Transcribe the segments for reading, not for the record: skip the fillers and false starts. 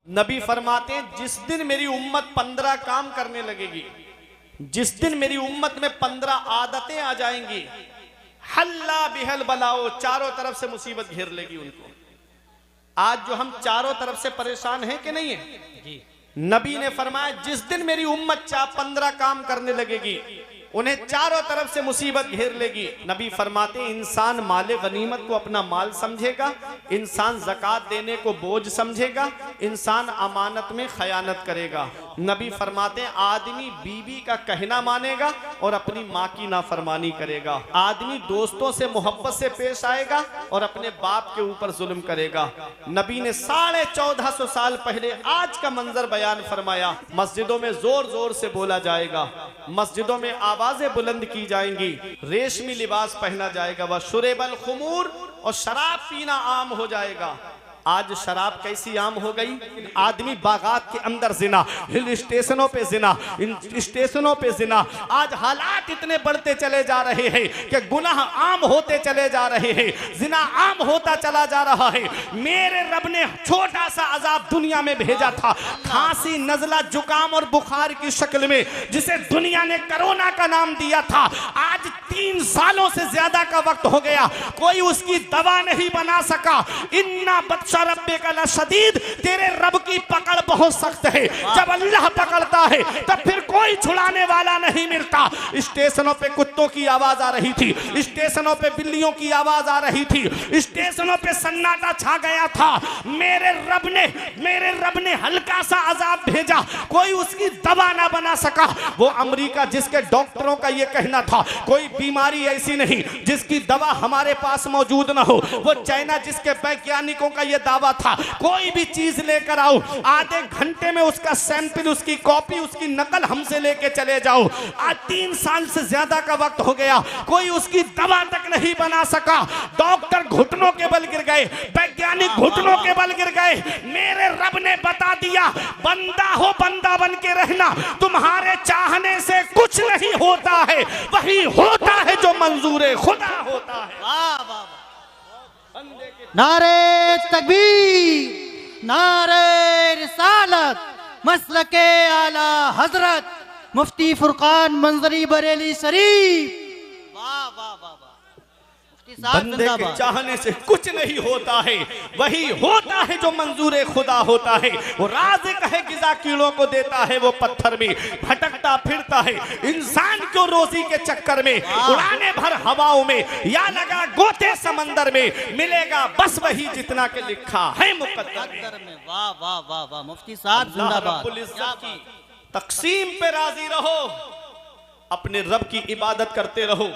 नबी फरमाते हैं जिस दिन मेरी उम्मत 15 काम करने लगेगी, जिस दिन मेरी उम्मत में 15 आदतें आ जाएंगी, हल्ला बिहल बलाओ, चारों तरफ से मुसीबत घेर लेगी उनको। आज जो हम चारों तरफ से परेशान हैं कि नहीं है जी। नबी ने फरमाया जिस दिन मेरी उम्मत 15 काम करने लगेगी, उन्हें चारों तरफ से मुसीबत घेर लेगी। नबी फरमाते इंसान माले गनीमत को अपना माल समझेगा, इंसान ज़कात देने को बोझ समझेगा, इंसान अमानत में खयानत करेगा। नबी फरमाते आदमी बीवी का कहना मानेगा और अपनी माँ की नाफरमानी करेगा। आदमी दोस्तों से मोहब्बत से पेश आएगा और अपने बाप के ऊपर जुल्म करेगा। नबी ने 1450 साल पहले आज का मंजर बयान फरमाया। मस्जिदों में जोर जोर से बोला जाएगा, मस्जिदों में आवाजें बुलंद की जाएंगी, रेशमी लिबास पहना जाएगा, वह शुरेबल खुमूर, और शराब पीना आम हो जाएगा। आज शराब कैसी आम हो गई, आदमी बागात के अंदर जिना, हिल स्टेशनों पे जिना, इन स्टेशनों पे जिना। आज हालात इतने बढ़ते चले जा रहे हैं कि गुनाह आम होते चले जा रहे हैं, जिना आम होता चला जा रहा है। मेरे रब ने छोटा सा अजाब दुनिया में भेजा था, खांसी, नजला, जुकाम और बुखार की शक्ल में, जिसे दुनिया ने कोरोना का नाम दिया था। आज 3 सालों से ज्यादा का वक्त हो गया, कोई उसकी दवा नहीं बना सका। इन्ना रब्बे का शदीद, तेरे रब की पकड़ बहुत सख्त है। जब अल्लाह पकड़ता है तब फिर कोई छुड़ाने वाला नहीं मिलता। स्टेशनों पे कुत्तों की आवाज आ रही थी, स्टेशनों पे बिल्लियों की आवाज आ रही थी, स्टेशनों पे सन्नाटा छा गया था। मेरे रब ने हल्का सा अजाब भेजा, कोई उसकी दवा ना बना सका। वो अमेरिका जिसके डॉक्टरों का ये कहना था कोई बीमारी ऐसी नहीं जिसकी दवा हमारे पास मौजूद ना हो, वो चाइना जिसके वैज्ञानिकों का ये दावा था कोई भी चीज लेकर आओ, आधे घंटे में उसका सैंपल, उसकी कॉपी, उसकी नकल हमसे लेके चले जाओ। आज 3 साल से ज्यादा का वक्त हो गया, कोई उसकी दवा तक नहीं बना सका। डॉक्टर घुटनों के बल गिर गए, वैज्ञानिक घुटनों के बल गिर गए। मेरे रब ने बता दिया बंदा हो, बंदा बन के रहना, तुम्हारे चाहने से कुछ नहीं होता है, वही होता है जो मंजूर खुदा होता है। वाह वाह, नारे तकबीर, नारे रिसालत, मसलके आला हजरत मुफ्ती फुरकान मंजरी बरेली शरीफ। वाह वाह वाह वाह। बंदे के चाहने से कुछ नहीं होता है, वही होता है जो मंजूर खुदा होता है। वो राज़िक है, गिज़ा कीड़ों को देता है, वो पत्थर में भटकता फिरता है। इंसान क्यों रोजी के चक्कर में उड़ाने भर हवाओं में, या लगा गोते समंदर में, मिलेगा बस वही जितना के लिखा है मुकद्दर में। वाह वाह वाह वाह, मुफ्ती साहब जिंदाबाद। रब्बुल इज्जत की तक़सीम पे राजी रहो, अपने रब की इबादत करते रहो।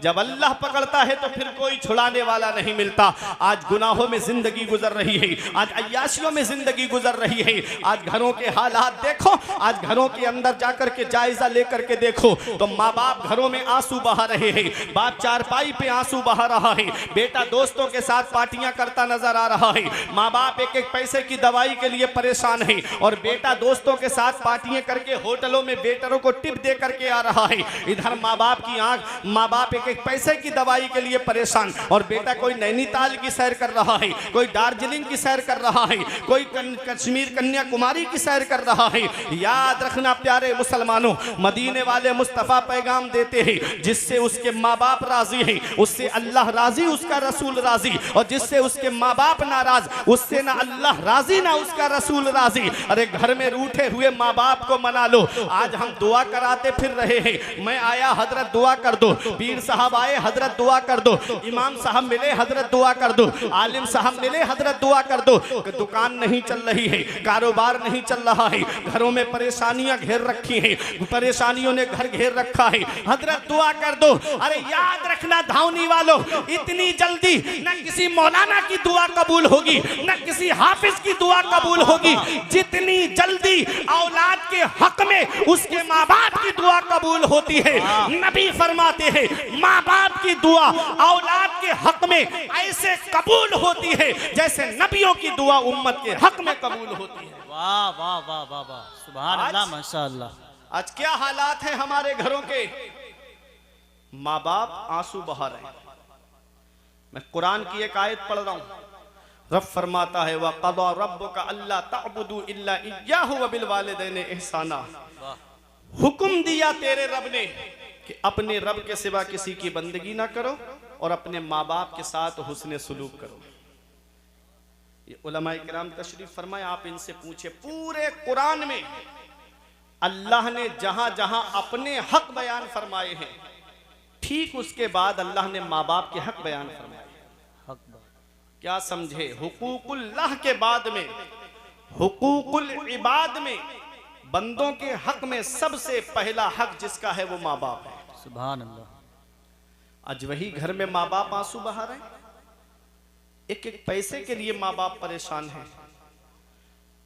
जब अल्लाह पकड़ता है तो फिर कोई छुड़ाने वाला नहीं मिलता। आज गुनाहों में जिंदगी गुजर रही है, आज अय्याशियों में जिंदगी गुजर रही है। आज घरों के हालात देखो, आज घरों के अंदर जाकर के जायजा लेकर के देखो तो माँ बाप घरों में आंसू बहा रहे हैं, बाप चारपाई पे आंसू बहा रहा है, बेटा दोस्तों के साथ पार्टियां करता नजर आ रहा है, माँ बाप एक एक पैसे की दवाई के लिए परेशान है, और बेटा दोस्तों के साथ पार्टियां करके होटलों में वेटरों को टिप दे करके आ रहा है। इधर माँ बाप की आंख, माँ बाप एक एक पैसे की दवाई के लिए परेशान, और बेटा कोई नैनीताल की सैर कर रहा है, कोई दार्जिलिंग की सैर कर रहा है, कोई कश्मीर कन्याकुमारी की सैर कर रहा है। याद रखना प्यारे मुसलमानों, मदीने वाले मुस्तफ़ा पैगाम देते हैं जिससे उसके माँ बाप राजी हैं उससे अल्लाह राजी, उसका रसूल राजी, और जिससे उसके माँ बाप नाराज उससे ना अल्लाह राजी ना उसका रसूल राजी। अरे घर में रूठे हुए माँ बाप को मना लो। आज हम दुआ कराते फिर रहे हैं, मैं आया हजरत दुआ कर दो, पीर साहब आए हजरत दुआ कर दो, इमाम साहब मिले हजरत दुआ कर दो, आलिम साहब मिले हजरत दुआ कर दो। दुकान नहीं चल रही है, कारोबार नहीं चल रहा है, घरों में परेशानियां घेर रखी हैं, परेशानियों ने घर घेर रखा है, हजरत दुआ कर दो। अरे याद रखना धावनी वालों, इतनी जल्दी न किसी मौलाना की दुआ कबूल होगी, न किसी हाफिज की दुआ कबूल होगी, जितनी जल्दी औलाद के हक में उसके माँ बाप की दुआ कबूल होती है। नबी फरमाते हैं माँ बाप की दुआ औलाद के हक में ऐसे कबूल होती है जैसे नबियों की दुआ उम्मत के हक में कबूल होती है। वाह वाह वाह वाह वाह, सुभान अल्लाह, माशाअल्लाह। आज क्या हालात हैं हमारे घरों के, माँ बाप आंसू बहा रहे हैं। मैं कुरान की एक आयत पढ़ रहा हूं, रब फरमाता है व क़ज़ा रब्बुका अल्ला तअबुदू इल्ला इय्याहु व बिल वालिदैनि इहसाना। हुक्म दिया तेरे रब ने कि अपने रब के सिवा किसी की बंदगी ना करो और अपने माँ बाप के साथ हुस्न सुलूक करो। ये उलमाए किराम तशरीफ फरमाए, आप इनसे पूछे पूरे कुरान में अल्लाह ने जहां जहां अपने हक बयान फरमाए हैं, ठीक उसके बाद अल्लाह ने माँ बाप के हक बयान फरमाए। क्या समझे? हुकूकुल्लाह के बाद में हुकूकुल इबाद में बंदों के हक में सबसे पहला हक जिसका है वो माँ बाप है। सुभान अल्लाह। आज वही घर में माँ बाप आंसू बहा रहे हैं, एक एक पैसे के लिए माँ बाप परेशान हैं।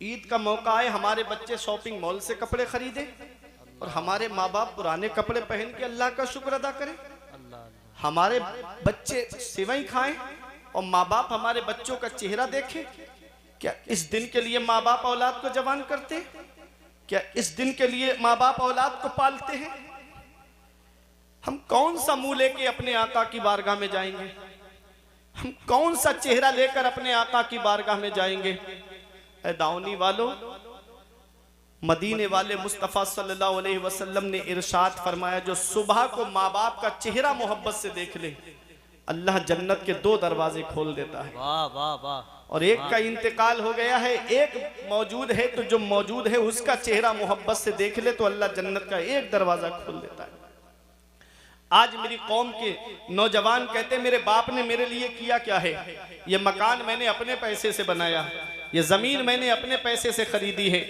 ईद का मौका है, हमारे बच्चे शॉपिंग मॉल से कपड़े खरीदे और हमारे माँ बाप पुराने कपड़े पहन के अल्लाह का शुक्र अदा करें। हमारे बच्चे सेवई खाएं और माँ बाप हमारे बच्चों का चेहरा देखें। क्या इस दिन के लिए माँ बाप औलाद को जवान करते हैं? क्या इस दिन के लिए माँ बाप औलाद को पालते हैं? हम कौन सा मुंह लेके अपने आका की बारगाह में जाएंगे? हम कौन सा चेहरा लेकर अपने आका की बारगाह में जाएंगे? ऐ दाऊनी वालों, मदीने वाले मुस्तफ़ा सल्लल्लाहु अलैहि वसल्लम ने इरशाद फरमाया, जो सुबह को माँ बाप का चेहरा मोहब्बत से देख ले, अल्लाह जन्नत के 2 दरवाजे खोल देता है। वाह वाह वाह। और एक का इंतकाल हो गया है, एक मौजूद है, तो जो मौजूद है उसका चेहरा मोहब्बत से देख ले तो अल्लाह जन्नत का 1 दरवाजा खोल देता है। आज मेरी कौम के नौजवान कहते मेरे बाप ने मेरे लिए किया क्या है? ये मकान मैंने अपने पैसे से बनाया, ये जमीन मैंने अपने पैसे से खरीदी है,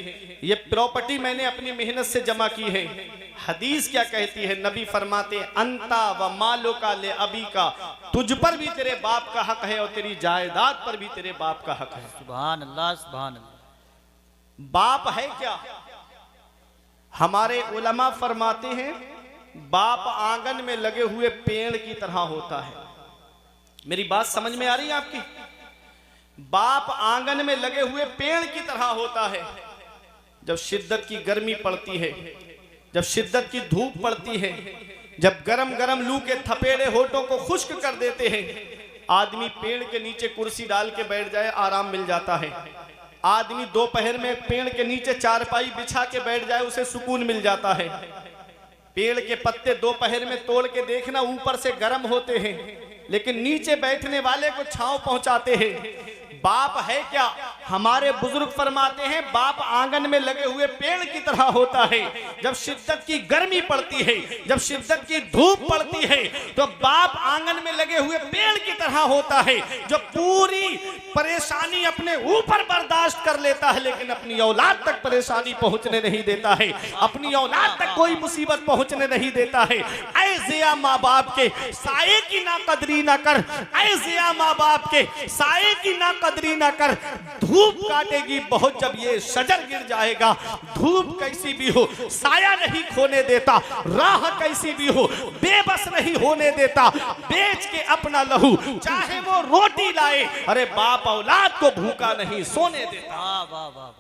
ये प्रॉपर्टी मैंने अपनी मेहनत से जमा की है। हदीस क्या कहती है? नबी फरमाते अंता व मालो का ले अबी का, तुझ पर भी तेरे बाप का हक है और तेरी जायदाद पर भी तेरे बाप का हक है। सुभान अल्लाह सुभान अल्लाह। बाप है क्या? हमारे उलमा फरमाते हैं बाप आंगन में लगे हुए पेड़ की तरह होता है। मेरी बात समझ में आ रही है आपकी? बाप आंगन में लगे हुए पेड़ की तरह होता है। जब शिद्दत की गर्मी पड़ती है, जब शिद्दत की धूप पड़ती है, जब गरम गरम लू के थपेड़े होठों को खुश्क कर देते हैं, आदमी पेड़ के नीचे कुर्सी डाल के बैठ जाए, आराम मिल जाता है। आदमी दोपहर में पेड़ के नीचे चारपाई बिछा के बैठ जाए, उसे सुकून मिल जाता है। पेड़ के पत्ते दोपहर में तोड़ के देखना, ऊपर से गर्म होते हैं लेकिन नीचे बैठने वाले को छांव पहुंचाते हैं। बाप है क्या? हमारे बुजुर्ग फरमाते हैं बाप आंगन में लगे हुए पेड़ की तरह होता है। जब शिद्दत की गर्मी पड़ती है, जब शिद्दत की धूप पड़ती है, तो बाप आंगन में लगे हुए पेड़ की तरह होता है, जो पूरी परेशानी अपने ऊपर बर्दाश्त कर लेता है लेकिन अपनी औलाद तक परेशानी पहुंचने नहीं देता है, अपनी औलाद तक कोई मुसीबत पहुंचने नहीं देता है। ऐ जिया माँ बाप के साये की ना कदरी ना कर, ऐ जिया माँ बाप के साये की ना कदरी ना कर। धूप काटेगी बहुत जब ये शजर गिर जाएगा। धूप कैसी भी हो साया नहीं खोने देता, राह कैसी भी हो बेबस नहीं होने देता। बेच के अपना लहू चाहे वो रोटी लाए, अरे बाप औलाद को भूखा नहीं सोने देता। वाह वाह वाह।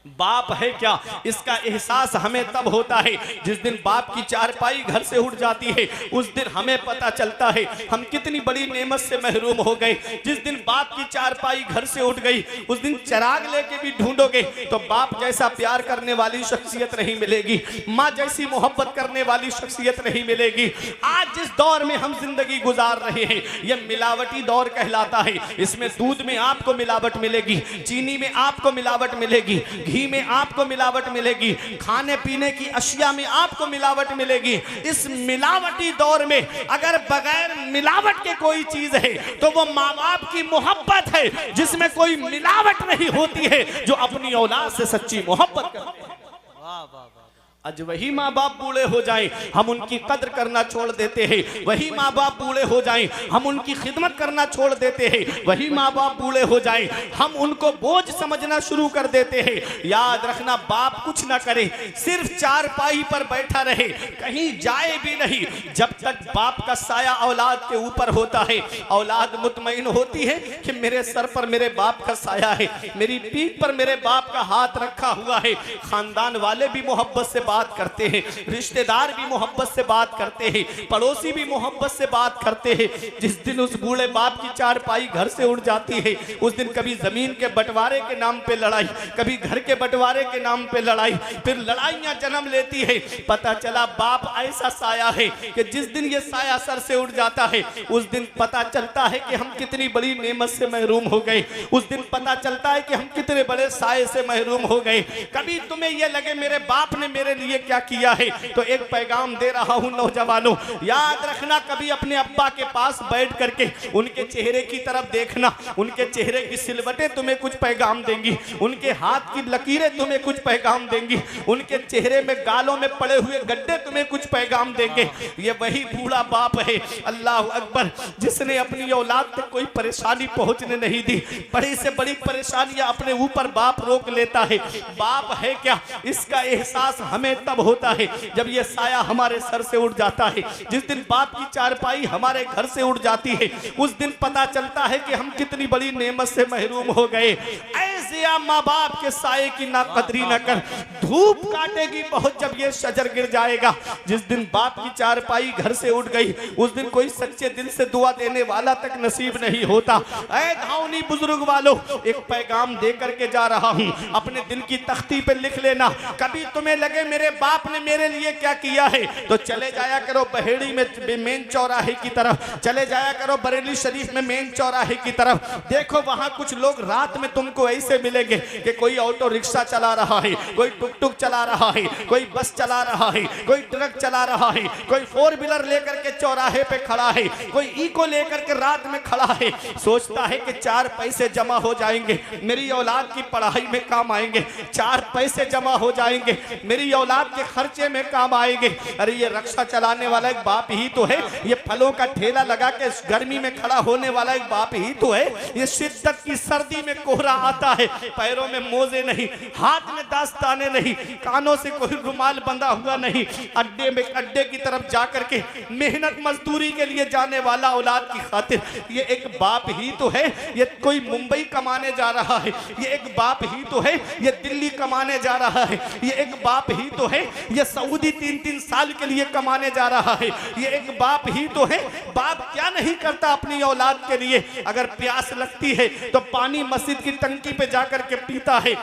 बाप है क्या? इसका एहसास हमें तब होता है जिस दिन बाप की चारपाई घर से उठ जाती है। उस दिन हमें पता चलता है हम कितनी बड़ी नेमत से महरूम हो गए। जिस दिन बाप की चारपाई घर से उठ गई, उस दिन चिराग लेके भी ढूंढोगे तो बाप जैसा प्यार करने वाली शख्सियत नहीं मिलेगी, माँ जैसी मोहब्बत करने वाली शख्सियत नहीं मिलेगी। आज जिस दौर में हम जिंदगी गुजार रहे हैं, यह मिलावटी दौर कहलाता है। इसमें दूध में आपको मिलावट मिलेगी, चीनी में आपको मिलावट मिलेगी, घी में आपको मिलावट मिलेगी, खाने पीने की अशिया में आपको मिलावट मिलेगी। इस मिलावटी दौर में अगर बगैर मिलावट के कोई चीज है तो वो माँ बाप की मोहब्बत है, जिसमें कोई मिलावट नहीं होती है, जो अपनी औलाद से सच्ची मोहब्बत करते हैं। वाह वाह वाह। आज वही माँ बाप बूढ़े हो जाएं, हम उनकी कद्र करना छोड़ देते हैं। वही माँ बाप बूढ़े हो जाएं, हम उनकी खिदमत करना छोड़ देते हैं। वही माँ बाप बूढ़े हो जाएं, हम उनको बोझ समझना शुरू कर देते हैं। याद रखना, बाप कुछ ना करे, सिर्फ चारपाई पर बैठा रहे, कहीं जाए भी नहीं, जब तक बाप का साया औलाद के ऊपर होता है, औलाद मुतमईन होती है कि मेरे सर पर मेरे बाप का साया है, मेरी पीठ पर मेरे बाप का हाथ रखा हुआ है। खानदान वाले भी मोहब्बत से बात करते हैं, रिश्तेदार भी मोहब्बत से बात करते हैं, पड़ोसी भी मोहब्बत से बात करते हैं। जिस दिन उस बूढ़े बाप की चारपाई घर से उड़ जाती है, उस दिन कभी जमीन के बंटवारे के नाम पे लड़ाई, कभी घर के बंटवारे के नाम पे लड़ाई, फिर लड़ाइयां जन्म लेती है। पता चला बाप ऐसा साया है कि जिस दिन ये साया सर से उड़ जाता है, उस दिन पता चलता है कि हम कितनी बड़ी नेमत से महरूम हो गए। उस दिन पता चलता है कि हम कितने बड़े साये से महरूम हो गए। कभी तुम्हें यह लगे मेरे बाप ने मेरे लिए क्या किया है, तो एक पैगाम दे रहा हूं नौजवानों, याद रखना कभी अपने अब्बा के पास बैठ करके उनके चेहरे की तरफ देखना। उनके चेहरे की सिलवटें तुम्हें कुछ पैगाम देंगी, उनके हाथ की लकीरें तुम्हें कुछ पैगाम देंगी, उनके चेहरे में गालों में पड़े हुए गड्ढे तुम्हें कुछ पैगाम देंगे। ये वही बूढ़ा बाप है, अल्लाह अकबर, जिसने अपनी औलाद तक कोई परेशानी पहुंचने नहीं दी। बड़ी से बड़ी परेशानियां अपने ऊपर बाप रोक लेता है। बाप है क्या, इसका एहसास हमें तब होता है जब ये साया हमारे सर से उड़ जाता है। जिस दिन बाप की चारपाई हमारे घर से उड़ जाती है, उस दिन पता चलता है कि हम कितनी बड़ी नेमत से महरूम हो गए। ऐसे माँ बाप के साये की ना कदरी न कर, धूप काटेगी बहुत जब ये शजर गिर जाएगा। जिस दिन बाप की चारपाई घर से उड़ गई, उस दिन कोई सच्चे दिल से दुआ देने वाला तक नसीब नहीं होता। ऐ धावनी बुजुर्ग वालों, एक पैगाम दे करके जा रहा हूं, अपने दिल की तख्ती पे लिख लेना। कभी तुम्हें लगे मेरे बाप ने मेरे लिए क्या किया है, तो चले जाया करो बहेड़ी में मेन चौराहे की तरफ, चले जाया करो बरेली शरीफ में मेन चौराहे की तरफ। देखो वहां कुछ लोग रात में तुमको ऐसे मिलेंगे कि कोई ऑटो रिक्शा चला रहा है, कोई टुक टुक चला रहा है, कोई बस चला रहा है, कोई ट्रक चला रहा है, कोई फोर व्हीलर लेकर के चौराहे पे खड़ा है, कोई इको लेकर के रात में खड़ा है। सोचता है कि 4 पैसे जमा हो जाएंगे, मेरी औलाद की पढ़ाई में काम आएंगे, 4 पैसे जमा हो जाएंगे, मेरी औलाद के खर्चे में काम आएंगे। अरे ये रिक्शा चलाने वाला एक बाप ही तो है, ये फलों का ठेला लगा के गर्मी में खड़ा होने वाला एक बाप ही तो है। ये शिद्दत की सर्दी में कोहरा आता है, पैरों में मोजे नहीं, हाथ में दास्ताने नहीं, कानों से कोई रुमाल बंधा हुआ नहीं, अड्डे की तरफ जाकर के मेहनत मजदूरी के लिए जाने वाला औलाद की खातिर ये एक बाप ही तो है। ये कोई मुंबई कमाने जा रहा है, ये एक बाप ही तो है। ये दिल्ली कमाने जा रहा है, ये एक बाप ही तो है। ये सऊदी 3-3 साल के लिए कमाने जा रहा है, ये एक बाप ही तो है। बाप क्या नहीं करता अपनी औलाद के लिए। अगर प्यास लगती है तो पानी मस्जिद की टंकी पे जाकर के पीता है।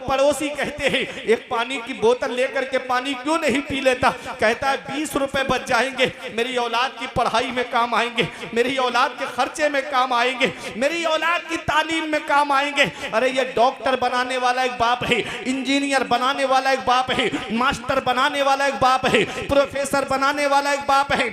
पड़ोसी कहते हैं एक पानी की बोतल लेकर के पानी क्यों नहीं पी लेता, कहता है 20 रुपए बच जाएंगे, मेरी औलाद की पढ़ाई में काम आएंगे, मेरी औलाद के खर्चे में काम आएंगे, मेरी औलाद की तालीम में काम आएंगे। अरे ये डॉक्टर बनाने वाला एक बाप है, इंजीनियर बनाने वाला एक बाप है, मास्टर बनाने वाला एक बाप है, प्रोफेसर बनाने वाला एक बाप है,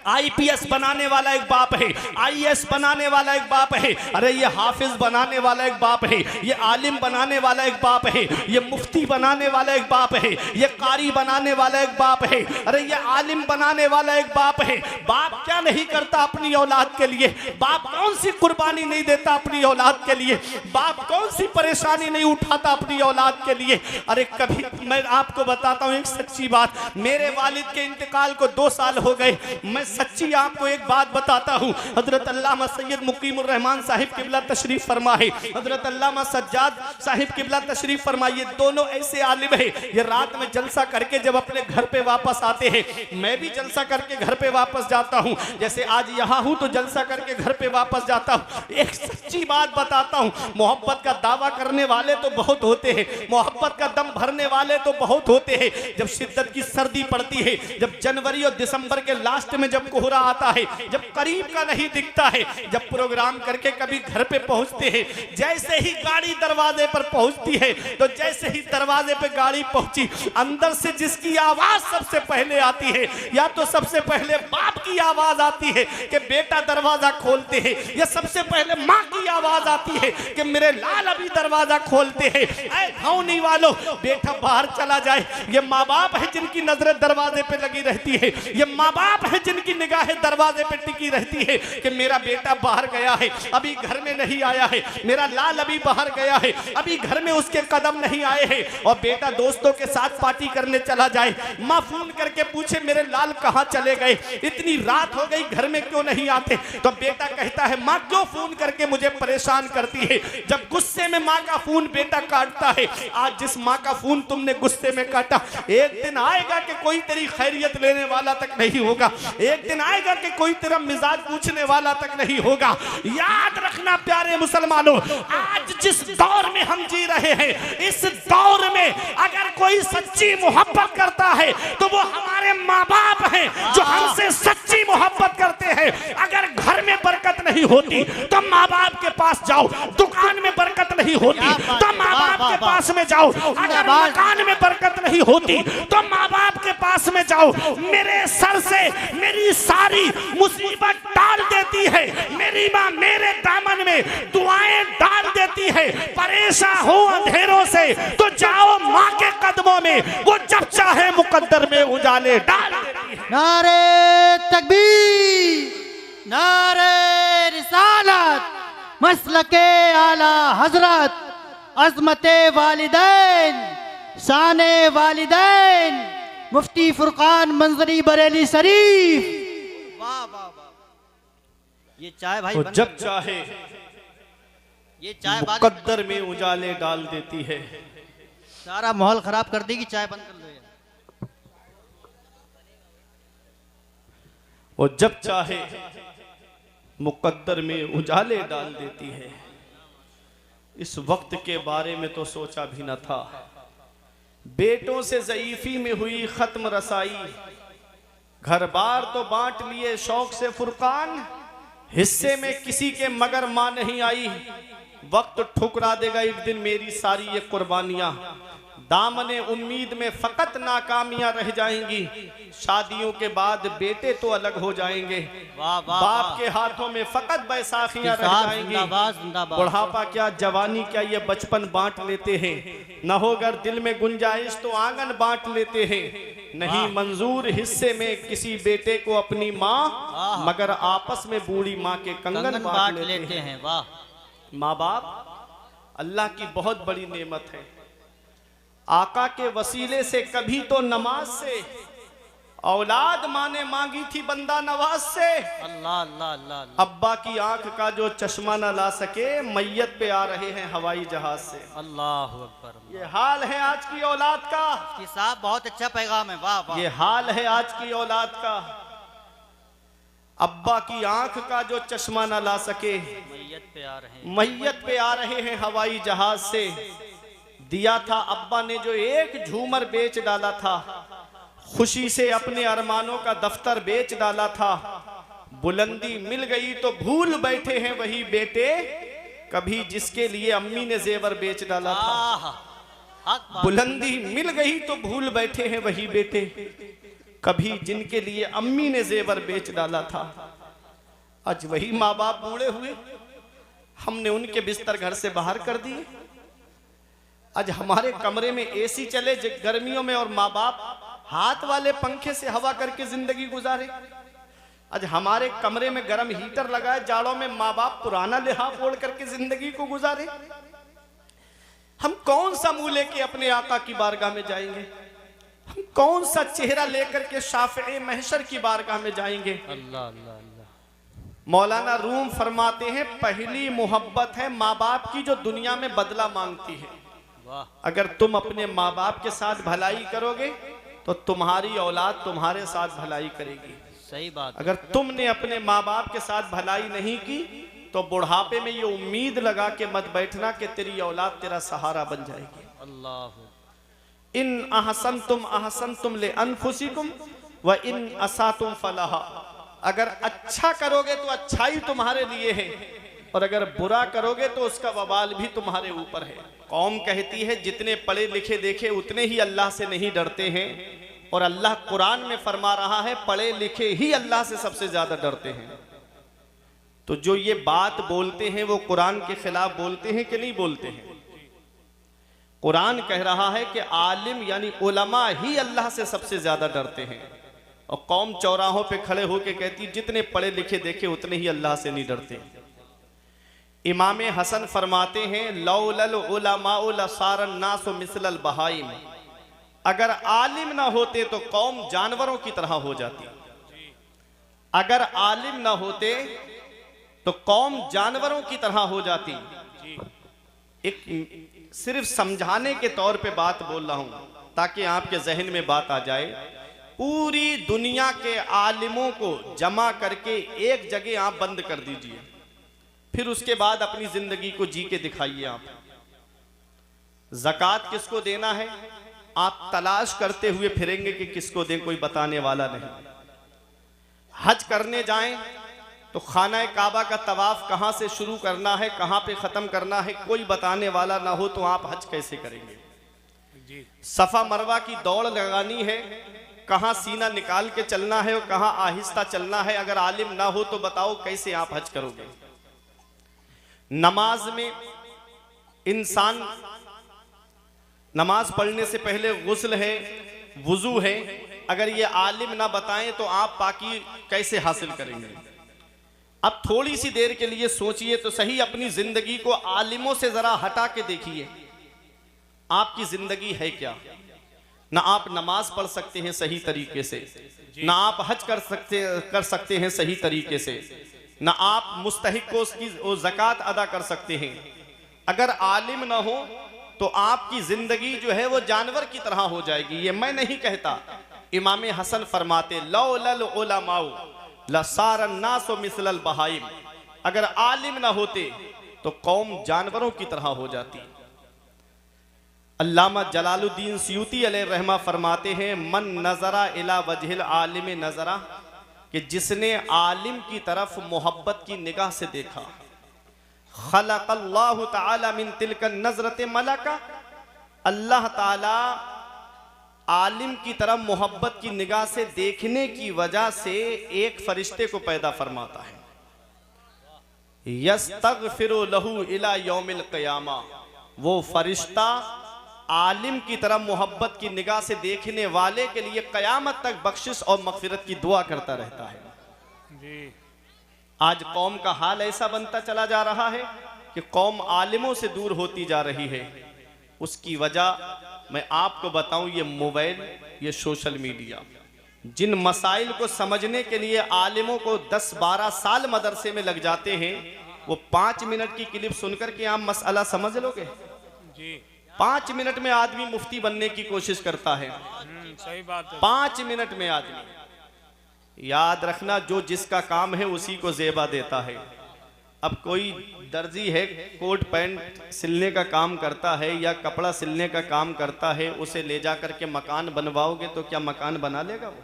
IPS बनाने वाला एक बाप है, IAS बनाने वाला एक बाप है। अरे ये हाफिज बनाने वाला एक बाप है, ये आलिम बनाने वाला एक बाप है, ये मुफ्ती बनाने वाला एक बाप है, ये कारी बनाने वाला एक बाप है। अरे ये आलिम बनाने वाला एक बाप है। बाप क्या नहीं करता अपनी औलाद के लिए, बाप कौन सी कुर्बानी नहीं देता अपनी औलाद के लिए, बाप कौन सी परेशानी नहीं उठाता अपनी औलाद के लिए। अरे कभी मैं आपको बताता हूँ एक सच्ची बात, मेरे वालिद के इंतकाल को 2 साल हो गए। मैं सच्ची आपको एक बात बताता हूँ, हजरत अल्लामा सैयद मुकीमुर रहमान साहिब किबला तशरीफ फरमा है, हजरत अल्लामा सज्जाद साहिब किबला तशरीफ फरमा, ये दोनों ऐसे आलिम है। ये रात में जलसा करके जब अपने घर पे वापस आते हैं, मैं भी जलसा करके घर पे वापस जाता हूँ। जैसे आज यहाँ हूँ तो जलसा करके घर पे वापस जाता हूँ। एक सच्ची बात बताता हूँ, मोहब्बत का दावा करने वाले तो बहुत होते हैं, मोहब्बत का दम भरने वाले तो बहुत होते हैं। जब शिद्दत की सर्दी पड़ती है, जब जनवरी और दिसंबर के लास्ट में जब कोहरा आता है, जब करीब का नहीं दिखता है, जब प्रोग्राम करके कभी घर पे पहुंचते हैं, जैसे ही गाड़ी दरवाजे पर पहुंचती है, तो जैसे ही दरवाजे पे गाड़ी पहुंची, अंदर से जिसकी आवाज सबसे पहले आती है, या तो सबसे पहले बाप की आवाज आती है कि बेटा दरवाजा खोलते हैं, या सबसे पहले माँ की आवाज आती है कि मेरे लाल अभी दरवाजा खोलते हैं। ऐ धौनी वालों, बेटा बाहर चला जाए, ये माँ बाप है जिनकी नजरें दरवाजे पे लगी रहती है, ये माँ बाप है जिनकी की निगाहें दरवाजे पे टिकी रहती है कि मेरा बेटा बाहर गया है, अभी घर में नहीं आया है, मेरा लाल अभी बाहर गया है, अभी घर में उसके कदम नहीं आए हैं। और बेटा दोस्तों के साथ पार्टी करने चला जाए, माँ फोन करके पूछे मेरे लाल कहाँ चले गए, इतनी रात हो गई घर में क्यों नहीं आते। तो बेटा कहता है माँ क्यों फोन करके मुझे परेशान करती है। जब गुस्से में माँ का फोन बेटा काटता है, आज जिस माँ का फोन तुमने गुस्से में काटा, एक दिन आएगा कि कोई तेरी खैरियत लेने वाला तक नहीं होगा, एक दिन आएगा कि कोई तेरा मिजाज पूछने वाला तक नहीं होगा। याद रखना प्यारे मुसलमानों, आज जिस दौर में हम जी रहे हैं, इस दौर में अगर कोई सच्ची मोहब्बत करता है तो वो हमारे माँ बाप हैं जो हमसे सच्ची मोहब्बत करते हैं। अगर घर में बरकत नहीं होती तो माँ बाप के पास जाओ, दुकान में बरकत नहीं होती तो माँ बाप के पास में जाओ, अगर मकान में बरकत नहीं होती तो माँ बाप के पास में जाओ। मेरे सर से मेरी सारी मुसीबत डाल देती है, मेरी माँ मेरे दामन में दुआएं डाल देती है। परेशान हो अंधेरों से तो जाओ माँ के कदमों में, वो जब चाहे मुकद्दर में उजाले डाल देती है। नारे तकबीर, नारे रिसालत, मसलके आला हजरत, अज़मते वालिदैन, शाने वालिदैन, मुफ्ती फुरकान मंजरी बरेली शरीफ। वाह वाह वाह। ये चाय भाई वो बंद जब कर दो। चाहे ये चाय बाद मुकद्दर में उजाले डाल देती है। सारा माहौल खराब कर देगी, चाय बंद कर लो यार। वो जब चाहे मुकद्दर में उजाले डाल देती है। इस वक्त के बारे में तो सोचा भी न था। बेटों से ज़ईफी में हुई खत्म रसाई, घर बार तो बांट लिए शौक से फुरकान, हिस्से में किसी के मगर मां नहीं आई। वक्त ठुकरा देगा एक दिन मेरी सारी ये कुर्बानियां, दामने उम्मीद में फकत नाकामियां रह जाएंगी। शादियों के बाद बेटे तो अलग हो जाएंगे, वाह वाह बाप वाह। के हाथों में फकत बैसाखियां रह जिंदाबाद, जाएंगी। जिंदाबाद, जिंदाबाद। बुढ़ापा क्या जवानी क्या ये बचपन बांट लेते हैं। न होगर दिल में गुंजाइश तो आंगन बांट लेते हैं। नहीं मंजूर हिस्से में किसी बेटे को अपनी माँ, मगर आपस में बूढ़ी माँ के कंगन बांट लेते हैं। वाह। माँ बाप अल्लाह की बहुत बड़ी नेमत है। आका के वसीले से कभी तो नमाज से औलाद माँ ने मांगी थी बंदा नवाज से। अल्लाह अल्लाह अल्लाह अल्लाह। अब्बा की आंख का जो चश्मा न ला सके, मैयत पे आ रहे हैं हवाई जहाज से। अल्लाह अकबर। ये हाल है आज की औलाद का, कि साहब बहुत अच्छा पैगाम है। वाह वाह। ये हाल है आज की औलाद का। अब्बा की आंख का जो चश्मा न ला सके, मैयत पे आ रहे हैं। मैयत पे आ रहे हैं हवाई जहाज से। दिया था अब्बा ने जो एक झूमर बेच डाला था, खुशी से अपने अरमानों का दफ्तर बेच डाला था। बुलंदी मिल गई तो भूल बैठे हैं वही बेटे, कभी जिसके लिए अम्मी ने जेवर बेच डाला था। आहा, हक बात। बुलंदी मिल गई तो भूल बैठे हैं वही बेटे, कभी जिनके लिए अम्मी ने जेवर बेच डाला था। आज वही माँ बाप बूढ़े हुए, हमने उनके बिस्तर घर से बाहर कर दिए। आज हमारे कमरे में एसी चले गर्मियों में और माँ बाप हाथ वाले पंखे से हवा करके जिंदगी गुजारे। आज हमारे कमरे में गर्म हीटर लगाए जाड़ों में, माँ बाप पुराना लिहाफ ओढ़ करके जिंदगी को गुजारे। हम कौन सा मुंह लेके अपने आका की बारगाह में जाएंगे? हम कौन सा चेहरा लेकर के शाफ़े महशर की बारगाह में जाएंगे? अल्लाह अल्लाह अल्लाह। मौलाना रूम फरमाते हैं, पहली मोहब्बत है माँ बाप की जो दुनिया में बदला मांगती है। वाह। अगर तुम अपने माँ बाप के साथ भलाई करोगे तो तुम्हारी औलाद तुम्हारे साथ भलाई करेगी। सही बात। अगर तुमने अपने माँ बाप के साथ भलाई नहीं की तो बुढ़ापे में ये उम्मीद लगा के मत बैठना कि तेरी औलाद तेरा सहारा बन जाएगी। अल्लाह। इन अहसन तुम ले अनफुसिकुम व इन असातुम फलाहा। अगर अच्छा करोगे तो अच्छाई तुम्हारे लिए है, और अगर बुरा करोगे तो उसका वबाल भी तुम्हारे ऊपर है। कौम कहती है जितने पढ़े लिखे देखे उतने ही अल्लाह से नहीं डरते हैं, और अल्लाह कुरान में फरमा रहा है पढ़े लिखे ही अल्लाह से सबसे ज्यादा डरते हैं। तो जो ये बात बोलते हैं वो कुरान के खिलाफ बोलते हैं कि नहीं बोलते हैं? कुरान कह रहा है कि आलिम यानी उलमा ही अल्लाह से सबसे ज्यादा डरते हैं। और कौम चौराहों पे खड़े होके कहती जितने पढ़े लिखे देखे उतने ही अल्लाह से नहीं डरते। इमाम हसन फरमाते हैं लौलल उलमाउ लसारन नासु मिसलल बहाइम, अगर आलिम ना होते तो कौम जानवरों की तरह हो जाती। अगर आलिम ना होते तो कौम जानवरों की तरह हो जाती। एक सिर्फ समझाने के तौर पे बात बोल रहा हूं ताकि आपके जहन में बात आ जाए। पूरी दुनिया के आलिमों को जमा करके एक जगह आप बंद कर दीजिए, फिर उसके बाद अपनी जिंदगी को जी के दिखाइए। आप ज़कात किसको देना है आप तलाश करते हुए फिरेंगे कि किसको दें, कोई बताने वाला नहीं। हज करने जाएं तो खाना काबा का तवाफ कहां से शुरू करना है, कहां पे खत्म करना है, कोई बताने वाला ना हो तो आप हज कैसे करेंगे। सफा मरवा की दौड़ लगानी है, कहां सीना निकाल के चलना है और कहां आहिस्ता चलना है, अगर आलिम ना हो तो बताओ कैसे आप हज करोगे। नमाज में इंसान नमाज पढ़ने से पहले गुस्ल है, वुजू है, अगर ये आलिम ना बताएं तो आप पाकी कैसे हासिल करेंगे। अब थोड़ी सी देर के लिए सोचिए तो सही, अपनी जिंदगी को आलिमों से जरा हटा के देखिए, आपकी जिंदगी है क्या। ना आप नमाज पढ़ सकते हैं सही तरीके से, ना आप हज कर सकते हैं सही तरीके से, ना आप मुस्तहिक को उसकी ज़कात अदा कर सकते हैं। अगर आलिम ना हो तो आपकी जिंदगी जो है वो जानवर की तरह हो जाएगी। ये मैं नहीं कहता, इमाम हसन फरमाते लौलल उलमाउ लसारन नासु मिसलल बहाइम, अगर आलिम ना होते तो कौम जानवरों की तरह हो जाती। अल्लामा जलालुद्दीन सयूती अलैहि रहमा फरमाते हैं मन नजरा इला वजहिल आलिम नजरा, कि जिसने आलिम की तरफ मोहब्बत की निगाह से देखा, खलक़ल्लाहु तआला मिन तिलका नजरत मलका, अल्लाह ताला आलिम की तरफ मोहब्बत की निगाह से देखने की वजह से एक फरिश्ते को पैदा फरमाता है। यस्तगफिरु लहू इला यौमिल क़ियामा, वो फरिश्ता आलिम की तरफ मोहब्बत की निगाह से देखने वाले के लिए कयामत तक बख्शिश और मगफिरत की दुआ करता रहता है जी। आज कौम का हाल ऐसा बनता चला जा रहा है कि कौम आलिमों से दूर होती जा रही है। उसकी वजह मैं आपको बताऊं, ये मोबाइल, ये सोशल मीडिया। जिन मसाइल को समझने के लिए आलिमों को 10-12 साल मदरसे में लग जाते हैं, वो 5 मिनट की क्लिप सुनकर के आप मसला समझ लोगे जी। 5 मिनट में आदमी मुफ्ती बनने की कोशिश करता है। सही बात है। 5 मिनट में आदमी, याद रखना जो जिसका काम है उसी को जेबा देता है। अब कोई दर्जी है, कोट पैंट सिलने का काम करता है या कपड़ा सिलने का काम करता है, उसे ले जा करके मकान बनवाओगे तो क्या मकान बना लेगा वो?